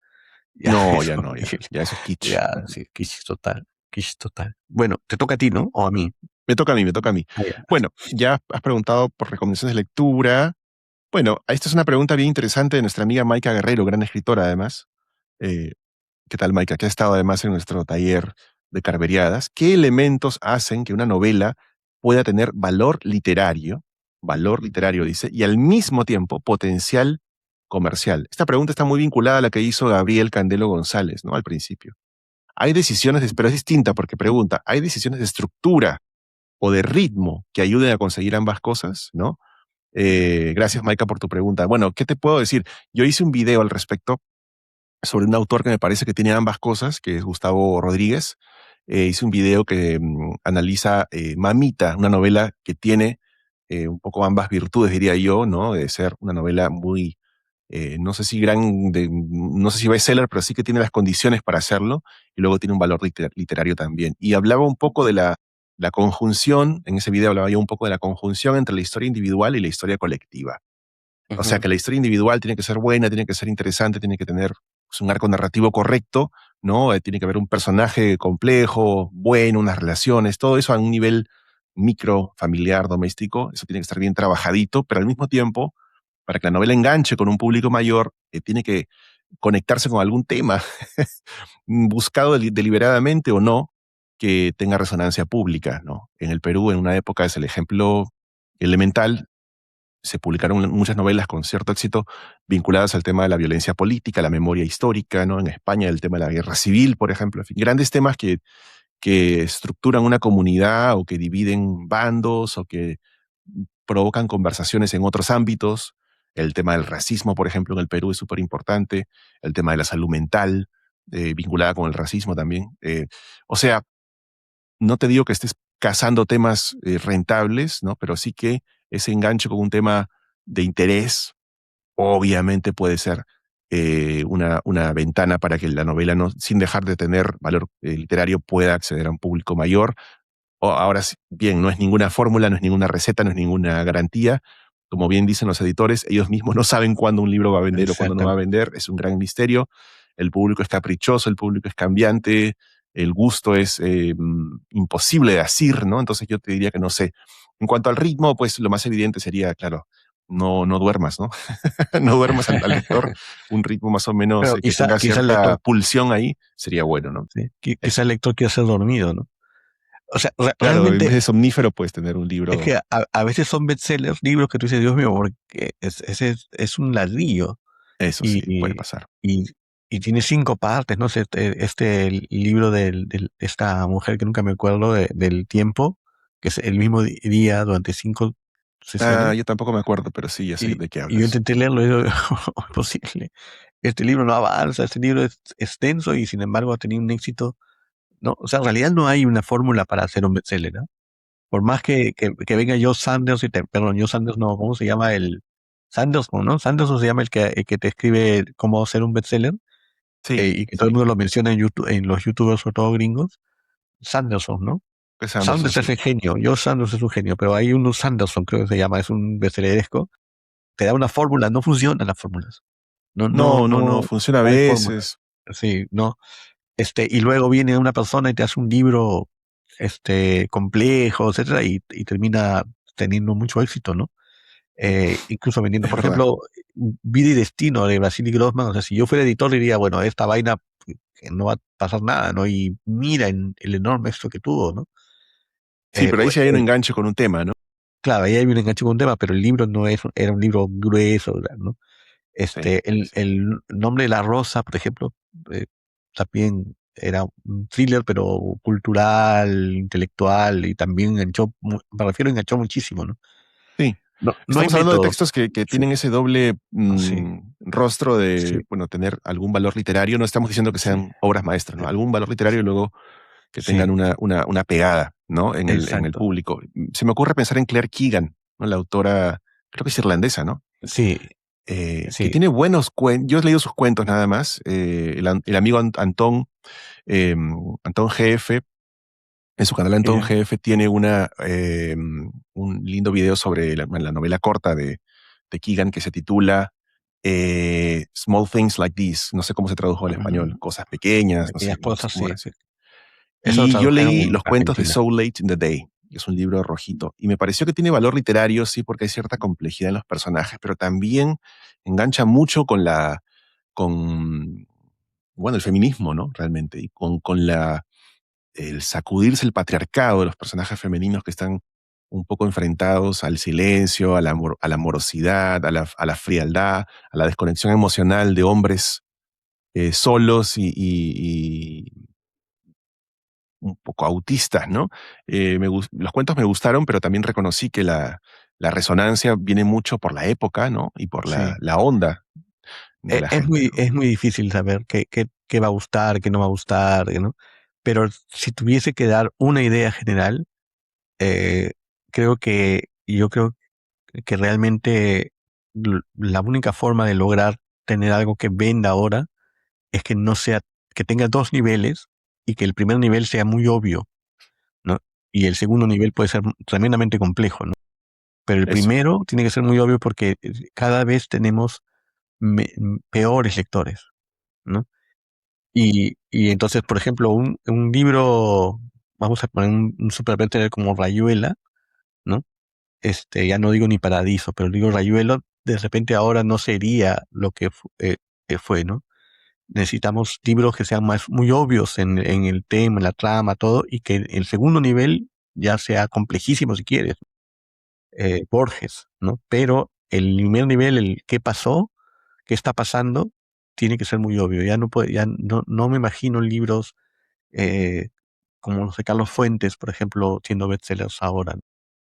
ya no, es ya no, ya, horrible. ya eso es kitsch. Ya, sí, crisis total, crisis total. Bueno, te toca a ti, ¿no? O a mí. Me toca a mí, me toca a mí. Ah, ya. Bueno, ya has preguntado por recomendaciones de lectura. Bueno, esta es una pregunta bien interesante de nuestra amiga Maika Guerrero, gran escritora además. Eh, ¿Qué tal, Maika? Que ha estado además en nuestro taller de Carveriadas. ¿Qué elementos hacen que una novela pueda tener valor literario, dice, y al mismo tiempo potencial comercial? Esta pregunta está muy vinculada a la que hizo Gabriel Candelo González, ¿no? Al principio. Hay decisiones, pero es distinta porque pregunta, ¿hay decisiones de estructura o de ritmo que ayuden a conseguir ambas cosas, ¿no? Gracias, Maika, por tu pregunta. Bueno, ¿qué te puedo decir? Yo hice un video al respecto sobre un autor que me parece que tiene ambas cosas, que es Gustavo Rodríguez. Hice un video que analiza Mamita, una novela que tiene un poco ambas virtudes, diría yo, ¿no? De ser una novela muy, no sé si no sé si bestseller, pero sí que tiene las condiciones para hacerlo, y luego tiene un valor literario también. Y hablaba un poco de la conjunción, en ese video hablaba yo un poco de la conjunción entre la historia individual y la historia colectiva. O sea, Ujú, que la historia individual tiene que ser buena, tiene que ser interesante, tiene que tener pues, un arco narrativo correcto, ¿no? Tiene que haber un personaje complejo, bueno, unas relaciones, todo eso a un nivel micro, familiar, doméstico, eso tiene que estar bien trabajadito, pero al mismo tiempo, para que la novela enganche con un público mayor, tiene que conectarse con algún tema, buscado deliberadamente o no, que tenga resonancia pública, ¿no? En el Perú, en una época, es el ejemplo elemental. Se publicaron muchas novelas con cierto éxito vinculadas al tema de la violencia política, la memoria histórica, ¿no? En España el tema de la guerra civil, por ejemplo, en fin, grandes temas que estructuran una comunidad o que dividen bandos o que provocan conversaciones en otros ámbitos. El tema del racismo, por ejemplo, en el Perú es súper importante. El tema de la salud mental, vinculada con el racismo también. O sea, no te digo que estés cazando temas rentables, ¿no? Pero sí que ese enganche con un tema de interés, obviamente puede ser una ventana para que la novela, no, sin dejar de tener valor literario, pueda acceder a un público mayor. Ahora bien, no es ninguna fórmula, no es ninguna receta, no es ninguna garantía. Como bien dicen los editores, ellos mismos no saben cuándo un libro va a vender o cuándo no va a exactamente. vender. Es un gran misterio. El público es caprichoso, el público es cambiante, el gusto es imposible de asir, ¿no? Entonces yo te diría que no sé. En cuanto al ritmo, pues lo más evidente sería, claro, no duermas, ¿no? No duermas al lector. Un ritmo más o menos Pero que tenga quizá el lector, cierta pulsión ahí sería bueno, ¿no? sí, quizá Eso. el lector quiere ser dormido, ¿no? O sea, Claro, en vez realmente de somnífero puedes tener un es que libro. a veces son bestsellers, libros que tú dices, Dios mío, porque es un ladrillo Eso sí, puede y, pasar. y, y tiene 5 partes, ¿no? Este libro de esta mujer que nunca me acuerdo del tiempo, que es el mismo día durante 5 sesiones. Yo tampoco me acuerdo, pero sí, ya sé de qué Y yo hablas. intenté leerlo y digo, "¿Cómo es posible? Este libro no avanza, este libro es extenso y sin embargo ha tenido un éxito, ¿no? O sea, en realidad no hay una fórmula para hacer un bestseller, ¿no? Por más que venga Joe Sanders perdón, Joe Sanders no, ¿cómo se llama el Sanderson, ¿no? Sanderson se llama el que te escribe cómo hacer un bestseller, Sí, y que todo el sí, mundo lo menciona en YouTube, en los YouTubers, sobre todo gringos. Sanderson, ¿no? es Anderson, Sanders es sí. el genio, Joe Sanders es un genio, pero hay uno Sanderson, creo que se llama, es un bestselleresco, te da una fórmula, no funcionan las fórmulas. No, no, No, no, no, no, funciona a no hay fórmula. veces. Sí, no. Y luego viene una persona y te hace un libro, complejo, etcétera, y termina teniendo mucho éxito, ¿no? Incluso vendiendo, Es por verdad. ejemplo, Vida y Destino de Brasili Grossman. O sea, si yo fuera editor diría, bueno, esta vaina que no va a pasar nada, ¿no? Y mira el enorme éxito que tuvo, ¿no? Sí, pero ahí Pues, sí hay un enganche con un tema, ¿no? claro, ahí hay un enganche con un tema, pero el libro no era un libro grueso, ¿no? Sí, sí. El nombre de la rosa, por ejemplo, eh, también era un thriller, pero cultural, intelectual, y también me refiero, enganchó muchísimo, ¿no? Sí. No hay Estamos hablando de método. textos que Sí, tienen ese doble sí, rostro sí, de, bueno, tener algún valor literario. No estamos diciendo que sí, sean obras maestras, ¿no? sí, Algún valor literario y luego que tengan sí, una pegada, ¿no? En el exacto. público. Se me ocurre pensar en Claire Keegan, ¿no? La autora, creo que es irlandesa, ¿no? Sí, Que sí, tiene buenos cuentos. Yo he leído sus cuentos nada más. El amigo Antón, Antón GF, en su canal Antón ya, GF tiene un lindo video sobre la novela corta de Keegan que se titula Small Things Like This. No sé cómo se tradujo al español. mm, Cosas pequeñas, no pequeñas sé, no sé cosas, cómo sí, era. sí. Eso lo Y yo tradujeron leí en los cuentos de Argentina. So Late in the Day, que es un libro rojito, y me pareció que tiene valor literario, sí, porque hay cierta complejidad en los personajes, pero también engancha mucho con, bueno, el feminismo, ¿no? Realmente, y el sacudirse el patriarcado de los personajes femeninos que están un poco enfrentados al silencio, a la morosidad, a la frialdad, a la desconexión emocional de hombres solos y un poco autistas, ¿no? Los cuentos me gustaron, pero también reconocí que la resonancia viene mucho por la época, ¿no? Y por Sí, la onda. de la gente, ¿no? Es muy difícil saber qué va a gustar, qué no va a gustar, ¿no? Pero si tuviese que dar una idea general, eh, yo creo que realmente la única forma de lograr tener algo que venda ahora es que no sea, que tenga dos niveles y que el primer nivel sea muy obvio, ¿no? Y el segundo nivel puede ser tremendamente complejo, ¿no? Pero el Eso. primero tiene que ser muy obvio porque cada vez tenemos peores lectores, ¿no? Y entonces, por ejemplo, un libro, vamos a poner un superbestseller como Rayuela, ¿no? Ya no digo ni Paradiso, pero digo Rayuela, de repente ahora no sería lo que fue, ¿no? Necesitamos libros que sean muy obvios en el tema, en la trama, todo, y que el segundo nivel ya sea complejísimo si quieres, Borges, ¿no? Pero el primer nivel, el qué pasó, qué está pasando, tiene que ser muy obvio. Ya no me imagino libros eh, como los de Carlos Fuentes, por ejemplo, siendo bestsellers ahora,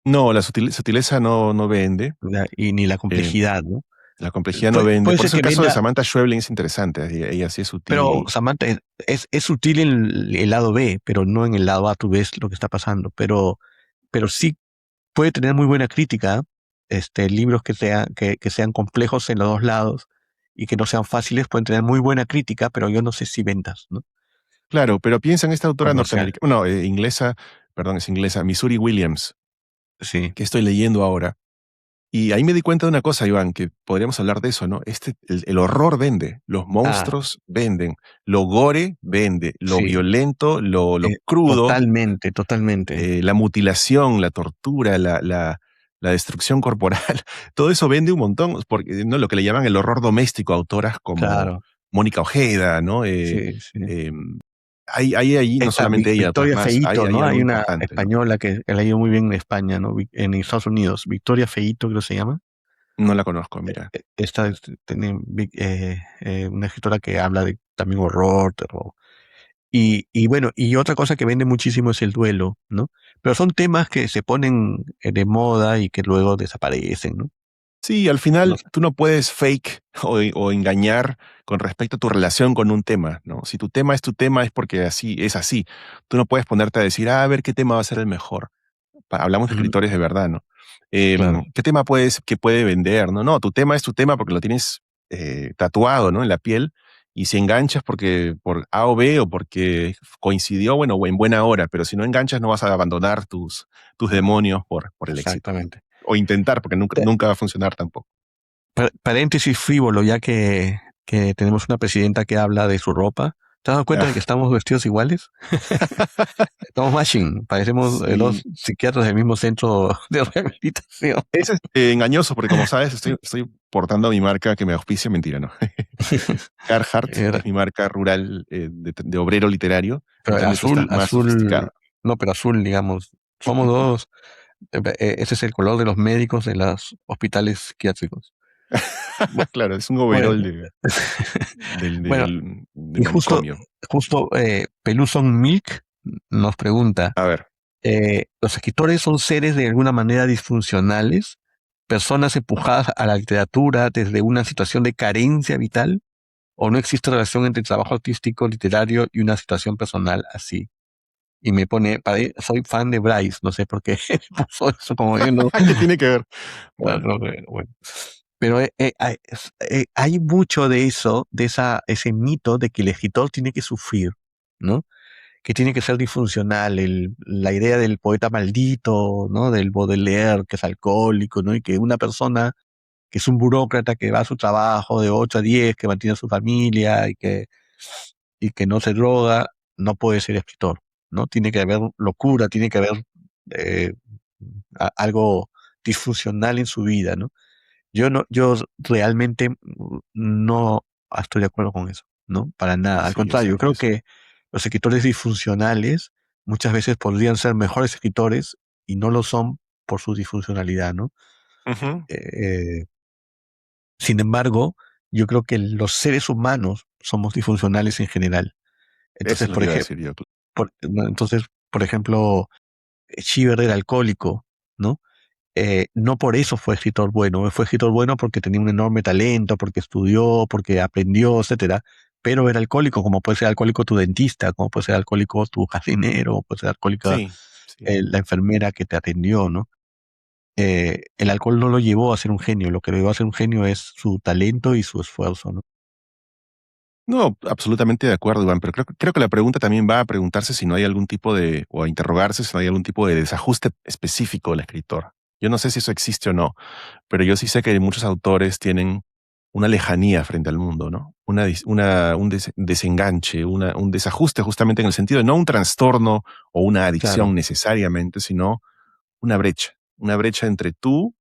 No, la sutileza no vende, ¿no? Y ni la eh, complejidad, ¿no? la complejidad no vende. Puede Por ser eso el que caso de venda, Samantha Schweblin es interesante, ella sí es sutil pero y Samantha es sutil en el lado B, pero no en el lado A, tú ves lo que está pasando. Pero sí puede tener muy buena crítica, libros que sean complejos en los dos lados y que no sean fáciles, pueden tener muy buena crítica, pero yo no sé si ventas, ¿no? claro, pero piensa en esta autora Comercial, norteamericana, no, inglesa, perdón, es inglesa, Missouri Williams, sí. que estoy leyendo ahora. Y ahí me di cuenta de una cosa, Iván, que podríamos hablar de eso, ¿no? El horror vende, los Ah, monstruos venden, lo gore vende, lo sí, violento, lo crudo, totalmente, totalmente. la mutilación, la tortura, la destrucción corporal, todo eso vende un montón, porque, ¿no? Lo que le llaman el horror doméstico, autoras como Claro, Mónica Ojeda, ¿no? sí, sí. Em, hay ahí, no Esta solamente ella, otras Victoria más, Feito, hay ¿no? algo Hay una importante, ¿no? española que ha leído muy bien en España, ¿no? En Estados Unidos. Victoria Feito, creo que se llama. No la conozco, mira. Esta tiene una escritora que habla de también horror, terror. Y bueno, y otra cosa que vende muchísimo es el duelo, ¿no? Pero son temas que se ponen de moda y que luego desaparecen, ¿no? Sí, al No final sé. tú no puedes fake o engañar con respecto a tu relación con un tema, ¿no? Si tu tema es tu tema es porque así es así. Tú no puedes ponerte a decir, a ver qué tema va a ser el mejor. Hablamos de Ujú, escritores de verdad, ¿no? claro, ¿Qué tema que puede vender? No, no, tu tema es tu tema porque lo tienes tatuado, ¿no? En la piel. Y si enganchas porque por A o B o porque coincidió, bueno, o en buena hora, pero si no enganchas no vas a abandonar tus demonios por el éxito, ¿no? exactamente. O intentar, porque nunca, Te- nunca va a funcionar tampoco. Paréntesis frívolo, ya que tenemos una presidenta que habla de su ropa. ¿Te has dado cuenta de que estamos vestidos iguales? Estamos matching, parecemos dos Sí, psiquiatras del mismo centro de rehabilitación. es engañoso porque como sabes estoy portando mi marca que me auspicia, mentira, ¿no? Carhartt Era- es mi marca rural de obrero literario, en Pero cambio tú estás más azul, sofisticado. no, pero azul, digamos. Somos dos, ese es el color de los médicos de los hospitales psiquiátricos. Bu- Claro, es un Bueno, overol bueno, del y manicomio. justo Peluson Milk nos pregunta, A ver, ¿los escritores son seres de alguna manera disfuncionales? ¿Personas empujadas a la literatura desde una situación de carencia vital? ¿O no existe relación entre trabajo artístico, literario y una situación personal así? Y me pone, soy fan de Bryce, no sé por qué puso eso como yo no, ¿qué tiene que ver? no, Bueno, bueno. Pero hay mucho de eso, ese mito de que el escritor tiene que sufrir, ¿no? Que tiene que ser disfuncional, la idea del poeta maldito, ¿no? Del Baudelaire, que es alcohólico, ¿no? Y que una persona que es un burócrata que va a su trabajo de 8 a 10, que mantiene a su familia y que no se droga, no puede ser escritor, ¿no? Tiene que haber locura, tiene que haber eh, algo disfuncional en su vida, ¿no? Yo realmente no estoy de acuerdo con eso, ¿no? Para nada. Al sí, contrario, yo creo es. que los escritores disfuncionales muchas veces podrían ser mejores escritores y no lo son por su disfuncionalidad, ¿no? Ujú. Eh, Sin embargo, yo creo que los seres humanos somos disfuncionales en general. Eso Entonces, es lo por que iba a ejemplo, decir yo. por ejemplo, Chiver era alcohólico, ¿no? no por eso fue escritor bueno, fue escritor bueno porque tenía un enorme talento, porque estudió, porque aprendió, etcétera, pero era alcohólico, como puede ser alcohólico tu dentista, como puede ser alcohólico tu jardinero, puede ser alcohólica Sí, sí. la enfermera que te atendió, ¿no? El alcohol no lo llevó a ser un genio, lo que lo llevó a ser un genio es su talento y su esfuerzo, ¿no? No, absolutamente de acuerdo, Iván, pero creo que la pregunta también va a preguntarse si no hay algún tipo de, o a interrogarse si no hay algún tipo de desajuste específico del escritor. Yo no sé si eso existe o no, pero yo sí sé que muchos autores tienen una lejanía frente al mundo, ¿no? Un desenganche, un desajuste justamente en el sentido de no un trastorno o una Claro, adicción necesariamente, sino una brecha entre tú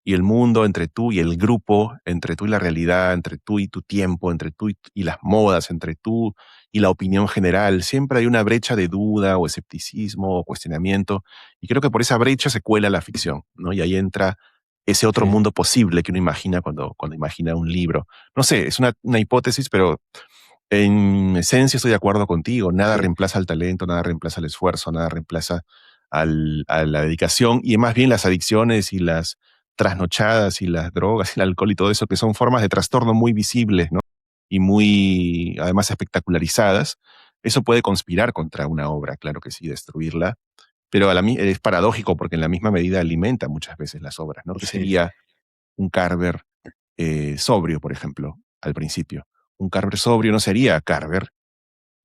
y el mundo, entre tú y el grupo, entre tú y la realidad, entre tú y tu tiempo, entre tú y las modas, entre tú y la opinión general. Siempre hay una brecha de duda o escepticismo o cuestionamiento. Y creo que por esa brecha se cuela la ficción, ¿no? Y ahí entra ese otro sí, mundo posible que uno imagina cuando imagina un libro. No sé, es una hipótesis, pero en esencia estoy de acuerdo contigo. Nada sí, reemplaza el talento, nada reemplaza el esfuerzo, nada reemplaza a la dedicación y más bien las adicciones y las trasnochadas y las drogas y el alcohol y todo eso, que son formas de trastorno muy visibles, ¿no? Y muy, además, espectacularizadas. Eso puede conspirar contra una obra, claro que sí, destruirla, pero es paradójico porque en la misma medida alimenta muchas veces las obras, ¿no? ¿Qué sí. sería un Carver sobrio, por ejemplo, al principio? Un Carver sobrio no sería Carver,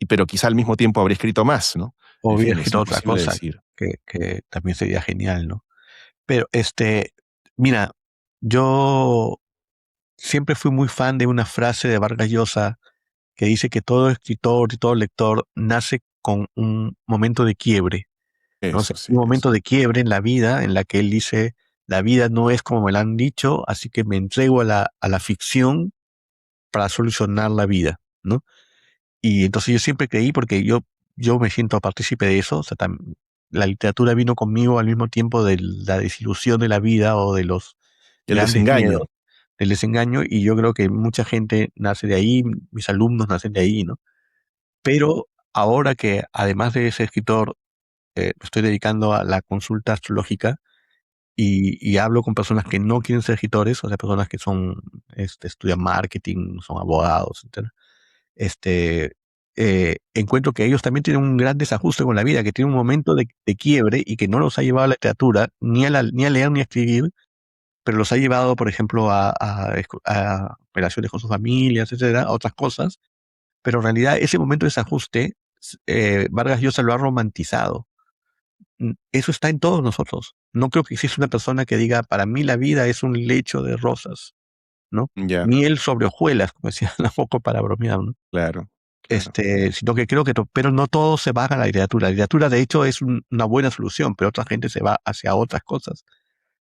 pero quizá al mismo tiempo habría escrito más, ¿no? O En hubiera fin, es escrito otra imposible cosa decir. que también sería genial, ¿no? Pero mira, yo siempre fui muy fan de una frase de Vargas Llosa que dice que todo escritor y todo lector nace con un momento de quiebre, ¿no? O sea, Eso un sí, momento de quiebre en la vida en la que él dice, la vida no es como me la han dicho, así que me entrego a la ficción para solucionar la vida, ¿no? Y entonces yo siempre creí, porque yo me siento partícipe de eso, o sea, la literatura vino conmigo al mismo tiempo de la desilusión de la vida o de los el grandes miedos, desengaño, del desengaño, y yo creo que mucha gente nace de ahí, mis alumnos nacen de ahí, ¿no? Pero ahora que además de ser escritor, me estoy dedicando a la consulta astrológica y hablo con personas que no quieren ser escritores, o sea, personas que estudian marketing, son abogados, etc. este, encuentro que ellos también tienen un gran desajuste con la vida, que tienen un momento de quiebre y que no los ha llevado a la literatura, ni a leer ni a escribir, pero los ha llevado, por ejemplo, a relaciones con sus familias, etcétera, a otras cosas, pero en realidad ese momento de desajuste, Vargas Llosa lo ha romantizado. Eso está en todos nosotros. No creo que exista una persona que diga, para mí la vida es un lecho de rosas, ¿no? ya, Miel sobre hojuelas, como decía un poco para bromear, ¿no? claro, claro. Sino que creo que, pero no todos se van a la literatura. La literatura, de hecho, es una buena solución, pero otra gente se va hacia otras cosas,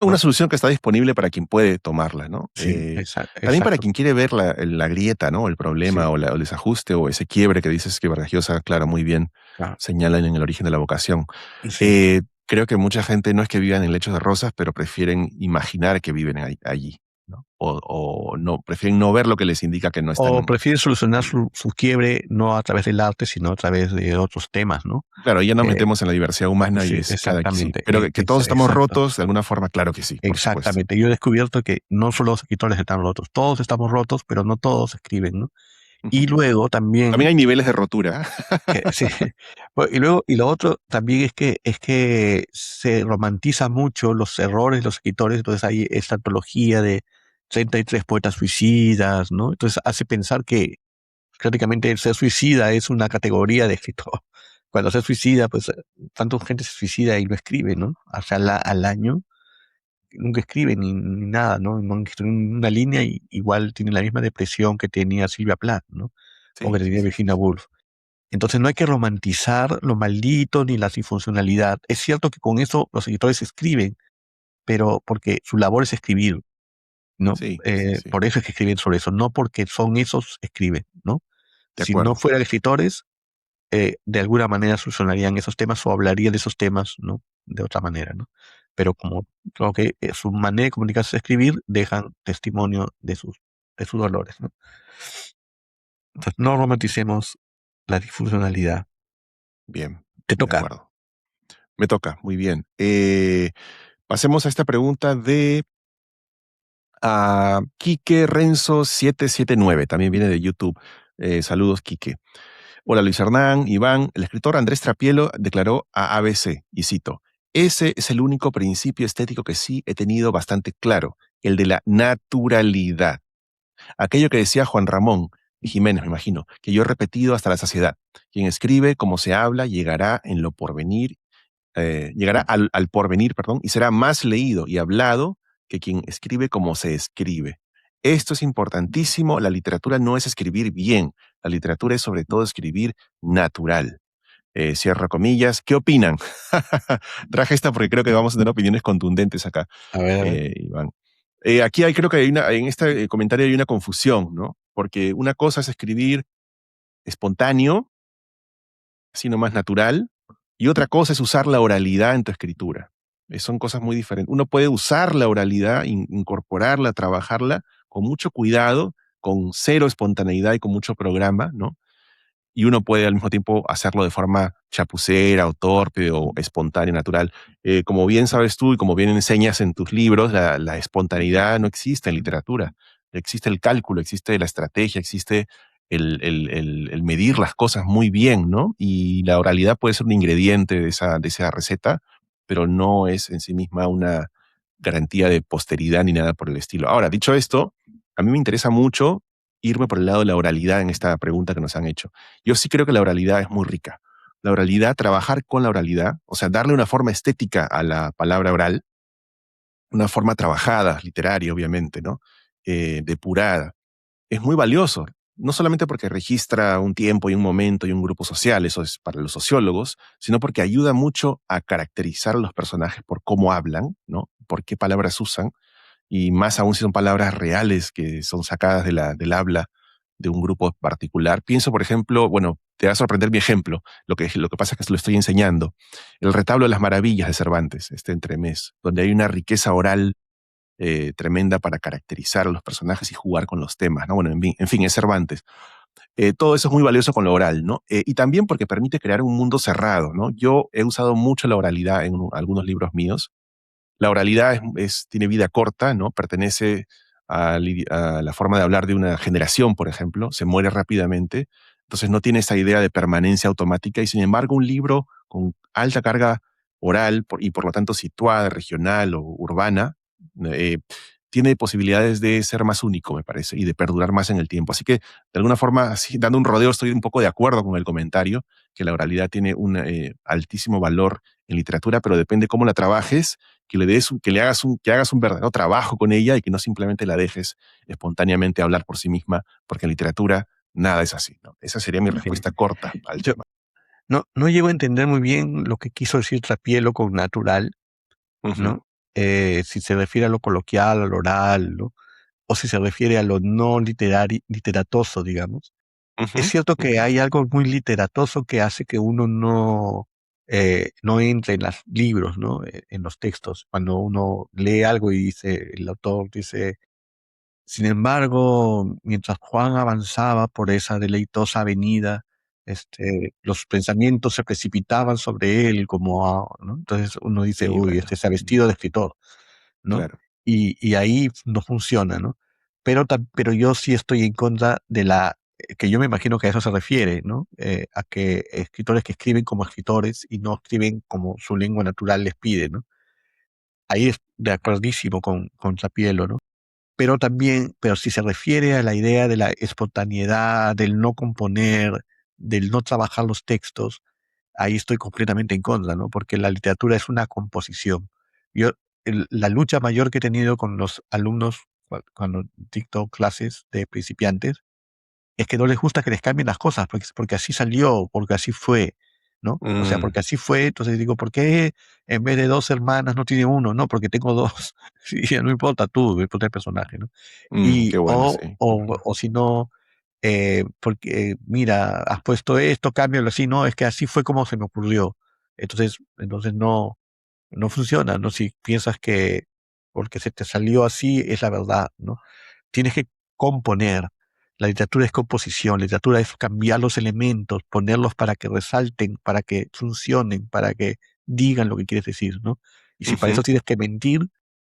Una ¿no? solución que está disponible para quien puede tomarla, ¿no? Sí, También para exacto, quien quiere ver la grieta, ¿no? El problema sí, o el desajuste o ese quiebre que dices que Vargas Llosa, claro, muy bien claro, señalan en el origen de la vocación. sí. Creo que mucha gente no es que vivan en lechos de rosas, pero prefieren imaginar que viven allí, ¿no? O no, prefieren no ver lo que les indica que no O están. prefiere solucionar su quiebre no a través del arte, sino a través de otros temas, ¿no? Claro, ya nos Eh, metemos en la diversidad humana y sí, es cada sí. exactamente, Pero que todos estamos exacto. rotos, de alguna forma, claro que sí, por supuesto. Exactamente. Yo he descubierto que no solo los escritores están rotos, todos estamos rotos, pero no todos escriben, ¿no? Ujú. Y luego También también hay niveles de rotura. sí. Bueno, y luego, y lo otro también es que se romantiza mucho los errores de los escritores, entonces hay esta antología de 33 poetas suicidas, ¿no? Entonces hace pensar que prácticamente el ser suicida es una categoría de escritor. Cuando se suicida, pues tanta gente se suicida y no escribe, ¿no? O sea, al año nunca escribe ni nada, ¿no? No han escrito una línea y igual tiene la misma depresión que tenía Silvia Plath, ¿no? O que Sí, sí, tenía sí, sí, Virginia sí. Woolf. Entonces no hay que romantizar lo maldito ni la disfuncionalidad. Es cierto que con eso los editores escriben, pero porque su labor es escribir, ¿no? Sí, sí, sí. Por eso es que escriben sobre eso, no porque son esos, escriben, ¿no? De Si no acuerdo. fueran escritores, de alguna manera solucionarían esos temas o hablarían de esos temas, ¿no? De otra manera, ¿no? Pero como creo que su manera de comunicarse es escribir, dejan testimonio de sus dolores, ¿no? Entonces no romanticemos la disfuncionalidad. Bien, Te de toca. acuerdo. Me toca, muy bien. Pasemos a esta pregunta de Quique Renzo 779, también viene de YouTube. Saludos, Quique. Hola Luis Hernán, Iván. El escritor Andrés Trapielo declaró a ABC, y cito, ese es el único principio estético que sí he tenido bastante claro, el de la naturalidad. Aquello que decía Juan Ramón Jiménez, me imagino, que yo he repetido hasta la saciedad. Quien escribe como se habla llegará en lo porvenir, llegará al porvenir, perdón, y será más leído y hablado que quien escribe como se escribe. Esto es importantísimo. La literatura no es escribir bien. La literatura es sobre todo escribir natural. Cierro comillas. ¿Qué opinan? Traje esta porque creo que vamos a tener opiniones contundentes acá, A ver, a ver. Iván. Aquí hay, creo que hay en este comentario hay una confusión, ¿no? Porque una cosa es escribir espontáneo, así nomás natural, y otra cosa es usar la oralidad en tu escritura. Son cosas muy diferentes. Uno puede usar la oralidad, incorporarla, trabajarla con mucho cuidado, con cero espontaneidad y con mucho programa, ¿no? Y uno puede al mismo tiempo hacerlo de forma chapucera o torpe o espontánea, natural. Como bien sabes tú y como bien enseñas en tus libros, la espontaneidad no existe en literatura. Existe el cálculo, existe la estrategia, existe el medir las cosas muy bien, ¿no? Y la oralidad puede ser un ingrediente de esa receta, pero no es en sí misma una garantía de posteridad ni nada por el estilo. Ahora, dicho esto, a mí me interesa mucho irme por el lado de la oralidad en esta pregunta que nos han hecho. Yo sí creo que la oralidad es muy rica. La oralidad, trabajar con la oralidad, o sea, darle una forma estética a la palabra oral, una forma trabajada, literaria, obviamente, ¿no? Depurada, es muy valioso. No solamente porque registra un tiempo y un momento y un grupo social, eso es para los sociólogos, sino porque ayuda mucho a caracterizar a los personajes por cómo hablan, ¿no? Por qué palabras usan, y más aún si son palabras reales que son sacadas del habla de un grupo particular. Pienso, por ejemplo, bueno, te va a sorprender mi ejemplo, lo que pasa es que se lo estoy enseñando. El retablo de las maravillas de Cervantes, este entremés, donde hay una riqueza oral tremenda para caracterizar a los personajes y jugar con los temas, ¿no? Bueno, en fin, es Cervantes. Todo eso es muy valioso con lo oral, ¿no? Y también porque permite crear un mundo cerrado, ¿no? Yo he usado mucho la oralidad en algunos libros míos. La oralidad tiene vida corta, ¿no? Pertenece a la forma de hablar de una generación, por ejemplo, se muere rápidamente, entonces no tiene esa idea de permanencia automática y sin embargo un libro con alta carga oral y por lo tanto situada, regional o urbana, eh, tiene posibilidades de ser más único, me parece, y de perdurar más en el tiempo. Así que, de alguna forma, así, dando un rodeo, estoy un poco de acuerdo con el comentario, que la oralidad tiene un altísimo valor en literatura, pero depende cómo la trabajes, que hagas un verdadero trabajo con ella y que no simplemente la dejes espontáneamente hablar por sí misma, porque en literatura nada es así, ¿no? Esa sería mi Sí. respuesta corta al Yo tema. no llego a entender muy bien lo que quiso decir Trapielo con natural, Ujú, ¿no? Si se refiere a lo coloquial, a lo oral, ¿no? O si se refiere a lo no literatoso, digamos. Es ujú, cierto que ujú, hay algo muy literatoso que hace que uno no entre en los libros, ¿no? En los textos. Cuando uno lee algo y dice, el autor dice, sin embargo, mientras Juan avanzaba por esa deleitosa avenida, los pensamientos se precipitaban sobre él ¿no? Entonces uno dice, sí, uy, bueno, se ha vestido de escritor, ¿no? claro. Y ahí no funciona, ¿no? Pero yo sí estoy en contra de que yo me imagino que a eso se refiere, ¿no? A que escritores que escriben como escritores y no escriben como su lengua natural les pide, ¿no? Ahí es de acuerdísimo con Trapielo, ¿no? Pero si se refiere a la idea de la espontaneidad, del no componer, del no trabajar los textos, ahí estoy completamente en contra, ¿no? Porque la literatura es una composición. Yo, la lucha mayor que he tenido con los alumnos cuando dicto clases de principiantes es que no les gusta que les cambien las cosas, porque así salió, porque así fue, ¿no? O sea, Mm, porque así fue, entonces digo, ¿por qué en vez de dos hermanas no tiene uno? No, porque tengo dos. Sí, ya no importa tú, no importa el personaje, ¿no? qué bueno, sí. Ujú, O si no, porque mira, has puesto esto, cámbialo así, no, es que así fue como se me ocurrió. Entonces no funciona, ¿no? Si piensas que porque se te salió así es la verdad, ¿no? Tienes que componer. La literatura es composición, la literatura es cambiar los elementos, ponerlos para que resalten, para que funcionen, para que digan lo que quieres decir, ¿no? Y si para eso tienes que mentir,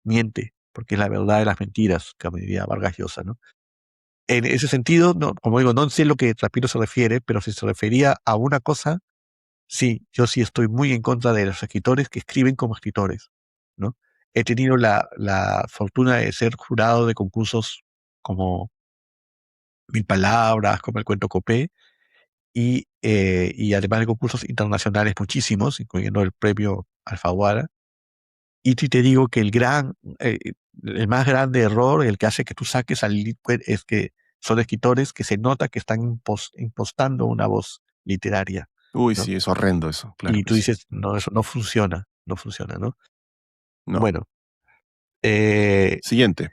miente, porque es la verdad de las mentiras, como diría Vargas Llosa, ¿no? En ese sentido, no, como digo, no sé lo que Trapiro se refiere, pero si se refería a una cosa, sí, yo sí estoy muy en contra de los escritores que escriben como escritores, ¿no? He tenido la fortuna de ser jurado de concursos como Mil Palabras, como el Cuento Copé, y además de concursos internacionales muchísimos, incluyendo el premio Alfaguara. Y si te digo que el más grande error, el que hace que tú saques al es que son escritores que se nota que están impostando una voz literaria, Uy, ¿no? sí, es horrendo eso, claro Y que tú sí. dices, no, eso no funciona, no funciona, ¿no? No. Bueno, eh, Siguiente.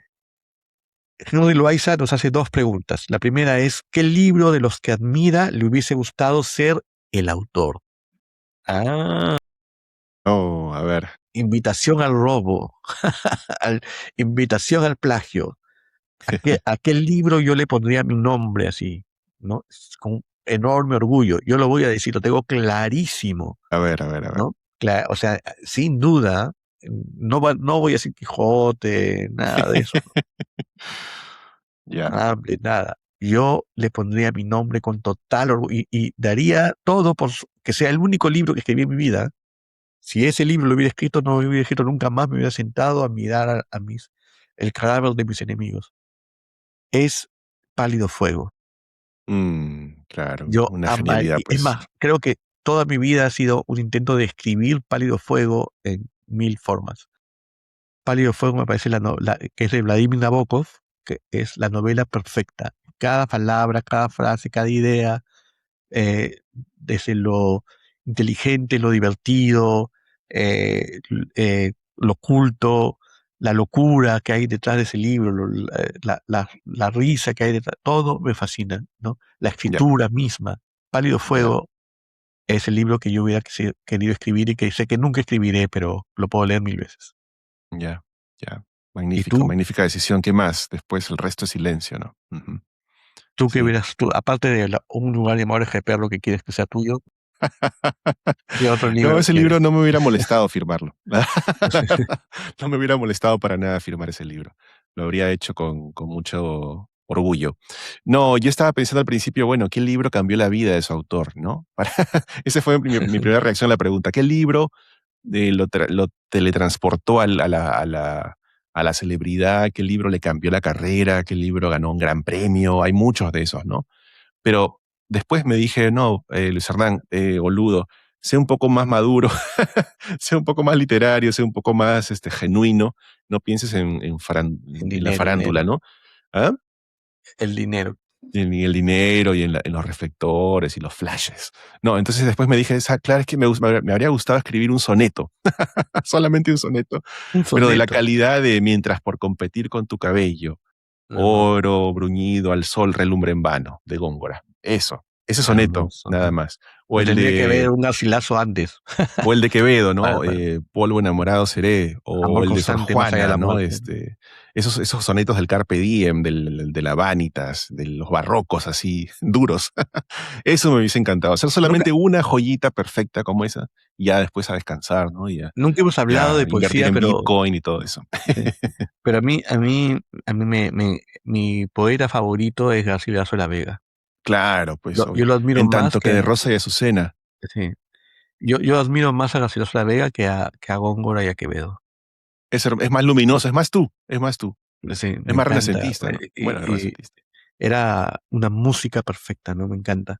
Henry Loaiza nos hace dos preguntas. La primera es, ¿qué libro de los que admira le hubiese gustado ser el autor? Ah, Oh, a ver. invitación al robo, invitación al plagio. ¿A qué libro yo le pondría mi nombre así? ¿No? Con enorme orgullo. Yo lo voy a decir, lo tengo clarísimo, A ver, a ver, a ver. ¿no? O sea, sin duda, no voy a decir Quijote, nada de eso, Ya. Hamlet, nada. Yo le pondría mi nombre con total orgullo y daría todo por que sea el único libro que escribí en mi vida. Si ese libro lo hubiera escrito, no lo hubiera escrito nunca más, me hubiera sentado a mirar el cadáver de mis enemigos. Es Pálido Fuego. Claro, Yo una genialidad, es pues. más, creo que toda mi vida ha sido un intento de escribir Pálido Fuego en mil formas. Pálido Fuego me parece que es de Vladimir Nabokov, que es la novela perfecta. Cada palabra, cada frase, cada idea, desde lo inteligente, lo divertido, lo oculto, la locura que hay detrás de ese libro, la risa que hay detrás, todo me fascina, ¿no? La Ya, escritura misma. Pálido ya, Fuego es el libro que yo hubiera querido escribir y que sé que nunca escribiré, pero lo puedo leer mil veces. ya, ya. ¿Y Magnífico, tú? magnífica decisión. ¿Qué más? Después el resto es silencio, ¿no? Ujú. ¿Tú qué Sí. hubieras, aparte de un lugar llamado Oreja de Perro que quieres que sea tuyo, qué otro No, libro ese quieres? libro no me hubiera molestado firmarlo. La verdad, no me hubiera molestado para nada firmar ese libro. Lo habría hecho con mucho orgullo. No, yo estaba pensando al principio, bueno, ¿qué libro cambió la vida de su autor, no? Esa fue mi primera reacción a la pregunta. ¿Qué libro lo teletransportó a la celebridad? ¿Qué libro le cambió la carrera? ¿Qué libro ganó un gran premio? Hay muchos de esos, ¿no? Pero después me dije, no, Luis Hernán, boludo, sé un poco más maduro, sé un poco más literario, sé un poco más genuino, no pienses El en la farándula, dinero, ¿no? ¿Ah? el dinero. En el dinero y en los reflectores y los flashes. No, entonces después me dije, claro, es que me habría gustado escribir un soneto, solamente un soneto, Un pero de la soneto. calidad de mientras por competir con tu cabello, Ajá. oro bruñido al sol relumbre en vano, de Góngora. Eso, ese soneto, Hermoso, nada ¿no? más. O Me el tendría que ver de, un garcilaso antes. o el de Quevedo, Para- ¿no? para- Polvo enamorado seré. O amor el de Sor constante más allá de Juana, la ¿no? muerte. Esos sonetos del Carpe Diem, de la Vanitas, de los barrocos así, duros. Eso me hubiese encantado. Hacer Nunca, solamente una joyita perfecta como esa, y ya después a descansar, ¿no? Y nunca hemos hablado ya de invertir poesía, en pero Bitcoin y todo eso. sí. Pero a mí mi poeta favorito es Garcilaso de la Vega. Claro, pues Yo obvio. lo admiro En más tanto que de Rosa y Azucena. sí. Yo admiro más a Garcilaso de la Vega que a Góngora y a Quevedo. Es más luminoso, es más tú, es más tú. Sí, Es me más encanta. renacentista, ¿no? Bueno, Y renacentista. era una música perfecta, ¿no? Me encanta.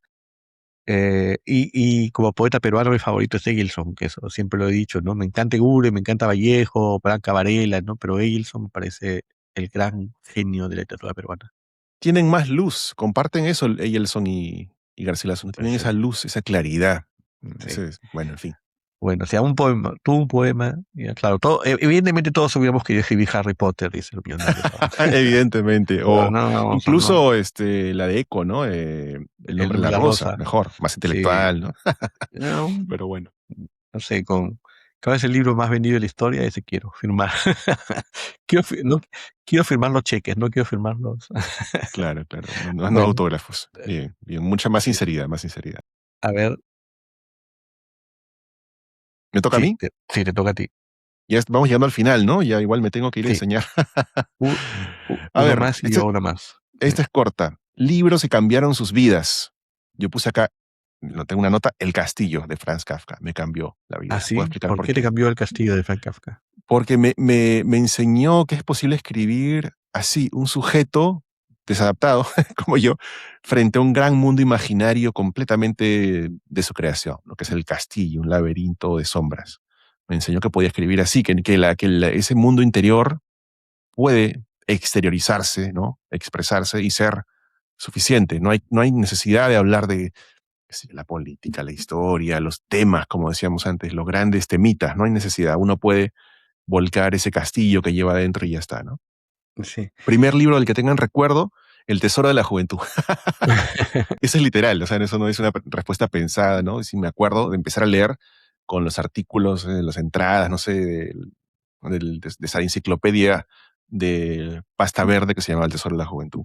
Y como poeta peruano, mi favorito es Egilson, que eso siempre lo he dicho, ¿no? Me encanta Eguren, me encanta Vallejo, Branca Varela, ¿no? Pero Egilson me parece el gran genio de la literatura peruana. Tienen más luz, comparten eso Eyelson y Garcilaso, Me tienen parece, esa luz, esa claridad. sí. Bueno, en fin. Bueno, si sea un poema, tú un poema, ya, claro, evidentemente todos hubiéramos querido escribir Harry Potter, dice el millonario. Evidentemente. Pero O no, o sea, no, incluso la de Eco, ¿no? El el nombre de nombre la de la rosa, rosa, mejor, más sí. intelectual, ¿no? No, Pero bueno, no sé, cada vez el libro más vendido de la historia, ese quiero firmar. No, quiero firmar los cheques, no quiero firmar los. claro, claro. No, no Bueno, autógrafos. Bien, bien. Mucha más sí. sinceridad, más sinceridad. A ver, ¿Me toca a sí, mí? sí, te toca a ti. Ya vamos llegando al final, ¿no? Ya igual me tengo que ir a Sí, enseñar. u- A uno ver, más y yo una más. Sí. esta es corta. Libros que cambiaron sus vidas. Yo puse acá, no tengo una nota, El Castillo de Franz Kafka. Me cambió la ¿Ah, vida. ¿Puedo sí? explicar ¿Por por qué te qué? cambió el castillo de Frank Kafka? Porque me enseñó que es posible escribir así, un sujeto desadaptado, como yo, frente a un gran mundo imaginario completamente de su creación, lo que es el castillo, un laberinto de sombras. Me enseñó que podía escribir así, ese mundo interior puede exteriorizarse, ¿no? Expresarse y ser suficiente. No hay necesidad de hablar de qué sé yo, la política, la historia, los temas, como decíamos antes, los grandes temitas. No hay necesidad. Uno puede volcar ese castillo que lleva adentro y ya está, ¿no? Sí. Primer libro del que tengan recuerdo, El Tesoro de la Juventud. Eso es literal, o sea, eso no es una respuesta pensada, ¿no? Si me acuerdo de empezar a leer con los artículos, las entradas, no sé, de esa enciclopedia de pasta verde que se llama El Tesoro de la Juventud.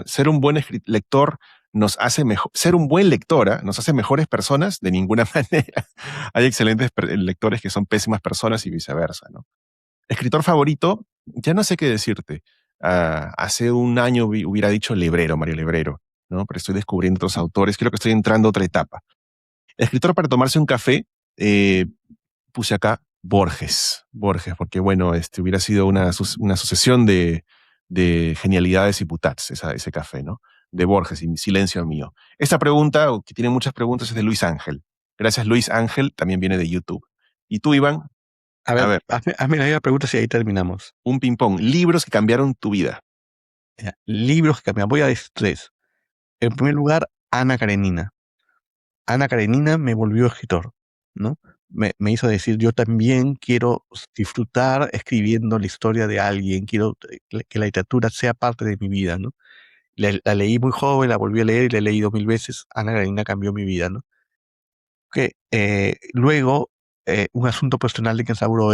Ser un buen lector nos hace mejor, ser un buen lectora nos hace mejores personas de ninguna manera. Hay excelentes lectores que son pésimas personas y viceversa, ¿no? Escritor favorito, ya no sé qué decirte. Hace un año hubiera dicho Lebrero, Mario Lebrero, ¿no? Pero estoy descubriendo otros autores, creo que estoy entrando a otra etapa. Escritor para tomarse un café, eh, puse acá Borges, porque bueno, hubiera sido una sucesión de genialidades y putats, ese café, ¿no? De Borges y Silencio Mío. Esta pregunta, que tiene muchas preguntas, es de Luis Ángel. Gracias, Luis Ángel, también viene de YouTube. ¿Y tú, Iván? A A ver, ver, hazme la misma pregunta y ahí terminamos. un ping-pong. Libros que cambiaron tu vida. Ya, libros que cambian. Voy a decir tres. En primer lugar, Ana Karenina. Ana Karenina me volvió escritor, ¿no? Me hizo decir, yo también quiero disfrutar escribiendo la historia de alguien, quiero que la literatura sea parte de mi vida, ¿no? La leí muy joven, la volví a leer y la he leído 1000 veces. Ana Karenina cambió mi vida, ¿no? Luego, Un asunto personal de Kenzaburo.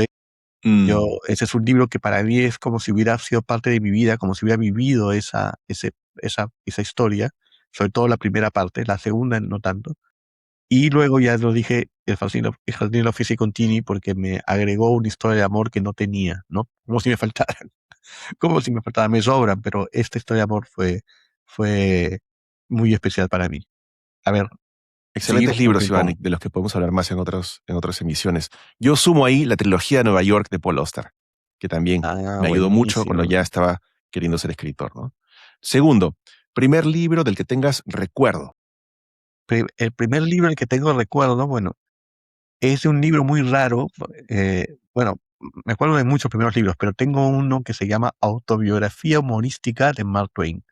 Mm, Ese es un libro que para mí es como si hubiera sido parte de mi vida, como si hubiera vivido esa historia, sobre todo la primera parte, la segunda no tanto. Y luego ya lo dije, el jardín de la oficina Contini, porque me agregó una historia de amor que no tenía, ¿no? Como si me faltaran, como si me faltaran, me sobran, pero esta historia de amor fue muy especial para mí. A ver, excelentes seguimos con libros, ping Iván, pong. de los que podemos hablar más en otras emisiones. Yo sumo ahí la trilogía de Nueva York de Paul Auster, que también Ah, me ayudó mucho cuando buenísimo. ya estaba queriendo ser escritor, ¿no? Segundo, primer libro del que tengas recuerdo. El primer libro del que tengo recuerdo, bueno, es un libro muy raro. Bueno, me acuerdo de muchos primeros libros, pero tengo uno que se llama Autobiografía humorística de Mark Twain.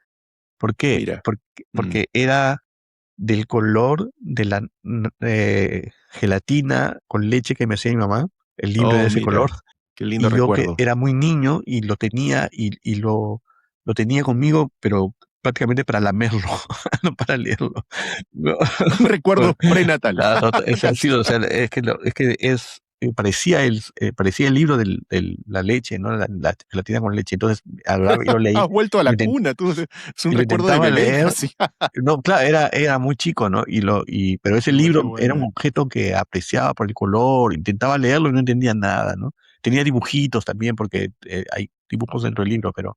¿Por qué? Mira, mm, Porque era del color de la gelatina con leche que me hacía mi mamá. El libro era oh, de ese color. mira, qué lindo Y yo que recuerdo. era muy niño y lo tenía lo tenía conmigo, pero prácticamente para lamerlo, no para leerlo. No. Un recuerdo prenatal. Claro, es así, Casi. o sea, parecía el libro de la leche, ¿no? La gelatina con leche. Entonces, agarraba y lo leí Has vuelto a y la cuna, tú. Es un lo recuerdo de intentaba bebé, leer. casi. No, claro, era muy chico, ¿no? Pero ese Qué libro era un buena. objeto que apreciaba por el color, intentaba leerlo y no entendía nada, ¿no? Tenía dibujitos también, porque hay dibujos dentro del libro, pero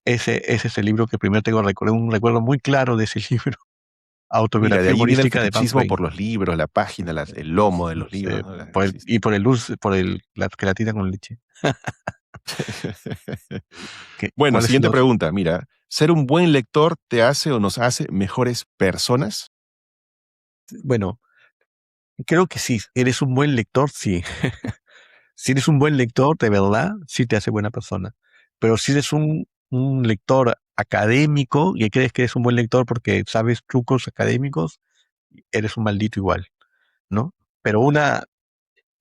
ese es el libro que primero tengo un recuerdo muy claro de ese libro, Mira, de Autobiografía allí viene el humorística de Mark fetichismo Twain. por los libros, la página, el lomo de No los libros, sé, ¿no? por Sí, sí. y por el dulce, la gelatina con leche. Bueno, ¿Cuál es el siguiente otro? pregunta. Mira, ¿ser un buen lector te hace o nos hace mejores personas? Bueno, creo que sí, eres un buen lector, sí. Si eres un buen lector, de verdad, sí te hace buena persona. Pero si eres un lector académico y crees que eres un buen lector porque sabes trucos académicos, eres un maldito igual, ¿no? Pero una,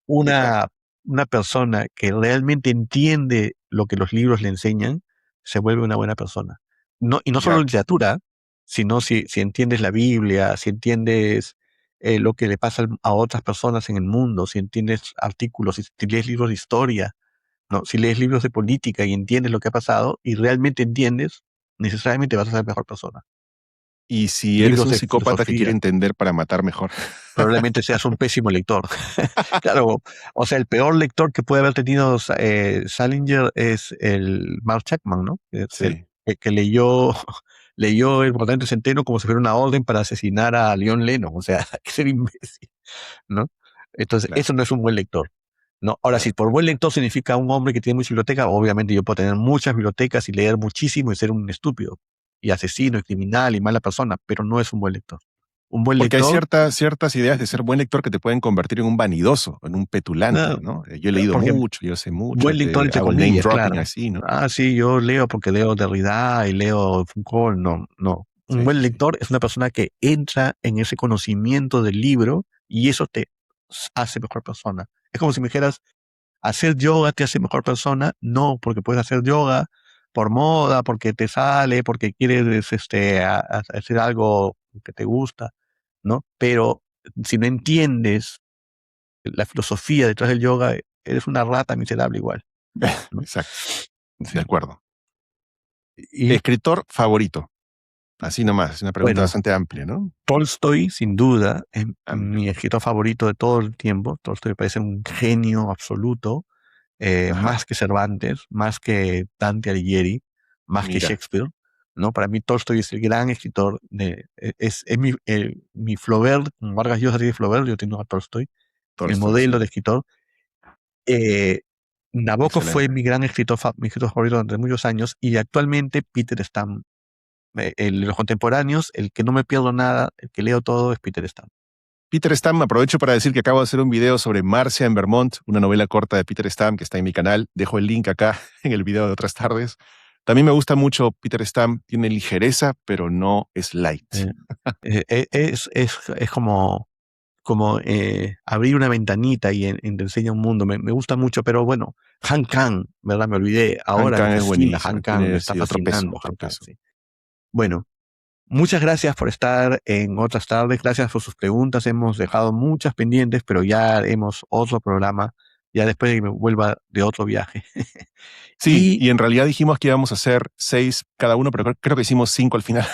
una persona que realmente entiende lo que los libros le enseñan, se vuelve una buena persona. No, y no solo Ya, literatura, sino si entiendes la Biblia, si entiendes lo que le pasa a otras personas en el mundo, si entiendes artículos, si lees libros de historia, ¿no? Si lees libros de política y entiendes lo que ha pasado y realmente entiendes, necesariamente vas a ser mejor persona. Y si eres libros un de psicópata que quiere filosofía. entender para matar mejor. Probablemente seas un pésimo lector. Claro, o sea, el peor lector que puede haber tenido Salinger es el Mark Chapman, ¿no? Sí, Que leyó, leyó el Comandante Centeno como si fuera una orden para asesinar a Leon Lennon. O sea, hay que ser imbécil, ¿no? Entonces, claro. eso no es un buen lector, ¿no? Ahora, si por buen lector significa un hombre que tiene mucha biblioteca, obviamente yo puedo tener muchas bibliotecas y leer muchísimo y ser un estúpido, y asesino, y criminal, y mala persona, pero no es un buen lector. Un buen Porque hay lector, ciertas ideas de ser buen lector que te pueden convertir en un vanidoso, en un petulante, no, ¿no? Yo he leído porque mucho, yo sé mucho, buen lector te entre hago el name comillas, dropping claro. así, ¿no? Ah, sí, yo leo porque leo Derrida y leo Foucault. No, no. Un Sí, sí, buen sí. lector es una persona que entra en ese conocimiento del libro y eso te hace mejor persona. Es como si me dijeras, hacer yoga te hace mejor persona. No, porque puedes hacer yoga por moda, porque te sale, porque quieres hacer algo que te gusta, ¿no? Pero si no entiendes la filosofía detrás del yoga, eres una rata miserable igual, ¿no? Exacto, de Sí. acuerdo. Y Escritor favorito, así nomás, es una pregunta bueno, bastante amplia, ¿no? Tolstoy, sin duda, es Amplio. mi escritor favorito de todo el tiempo. Tolstoy me parece un genio absoluto, más Ajá, que Cervantes, más que Dante Alighieri, más que mira, Shakespeare, ¿no? Para mí Tolstoy es el gran escritor, es mi Flaubert, como Vargas Llosa tiene Flaubert, yo tengo a Tolstoy, el Tolstoy, modelo sí, de escritor. Eh, Nabokov fue excelente. mi gran escritor, mi escritor favorito durante muchos años, y actualmente Peter Stam, los contemporáneos, el que no me pierdo nada, el que leo todo es Peter Stam. Peter Stam, aprovecho para decir que acabo de hacer un video sobre Marcia en Vermont, una novela corta de Peter Stam que está en mi canal. Dejo el link acá en el video de otras tardes. También me gusta mucho Peter Stam, tiene ligereza, pero no es light. Eh, es como abrir una ventanita y te enseña un mundo. Me gusta mucho, pero bueno, Han Kang, ¿verdad? Me olvidé. Han Ahora me Kang es fascina buenísimo, Han Kang, me tiene está sí, otro peso, fascinando otro Han Kang, peso. sí. Bueno, muchas gracias por estar en otras tardes. Gracias por sus preguntas. Hemos dejado muchas pendientes, pero ya haremos otro programa, ya después de que me vuelva de otro viaje. Sí, Y y en realidad dijimos que íbamos a hacer 6 cada uno, pero creo que hicimos 5 al final.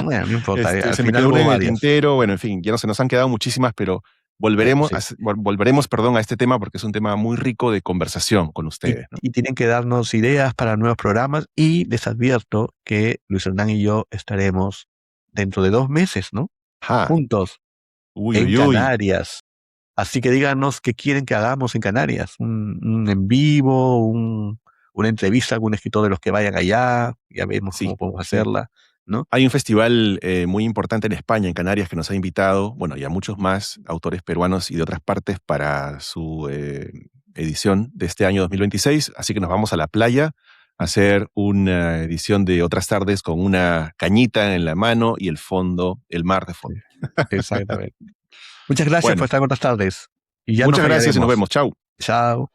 bueno, no importa, al Se me final quedó una hubo en el varias. tintero, bueno, en fin, ya se nos han quedado muchísimas, pero volveremos, Sí. volveremos, perdón, a este tema porque es un tema muy rico de conversación con Y, ustedes, ¿no? y tienen que darnos ideas para nuevos programas y les advierto que Luis Hernán y yo estaremos dentro de 2 meses, ¿no? Ajá, Juntos uy, en uy, uy, Canarias. Así que díganos qué quieren que hagamos en Canarias. Un en vivo, una entrevista a algún escritor de los que vayan allá. Ya vemos cómo sí, podemos sí. hacerla, ¿no? Hay un festival muy importante en España, en Canarias, que nos ha invitado, bueno, y a muchos más autores peruanos y de otras partes para su edición de este año 2026. Así que nos vamos a la playa a hacer una edición de Otras Tardes con una cañita en la mano y el fondo, el mar de Sí, fondo. exactamente. Muchas gracias por Bueno, estar con otras tardes. Y ya no muchas gracias y nos fallaremos. vemos. Chau. Chao.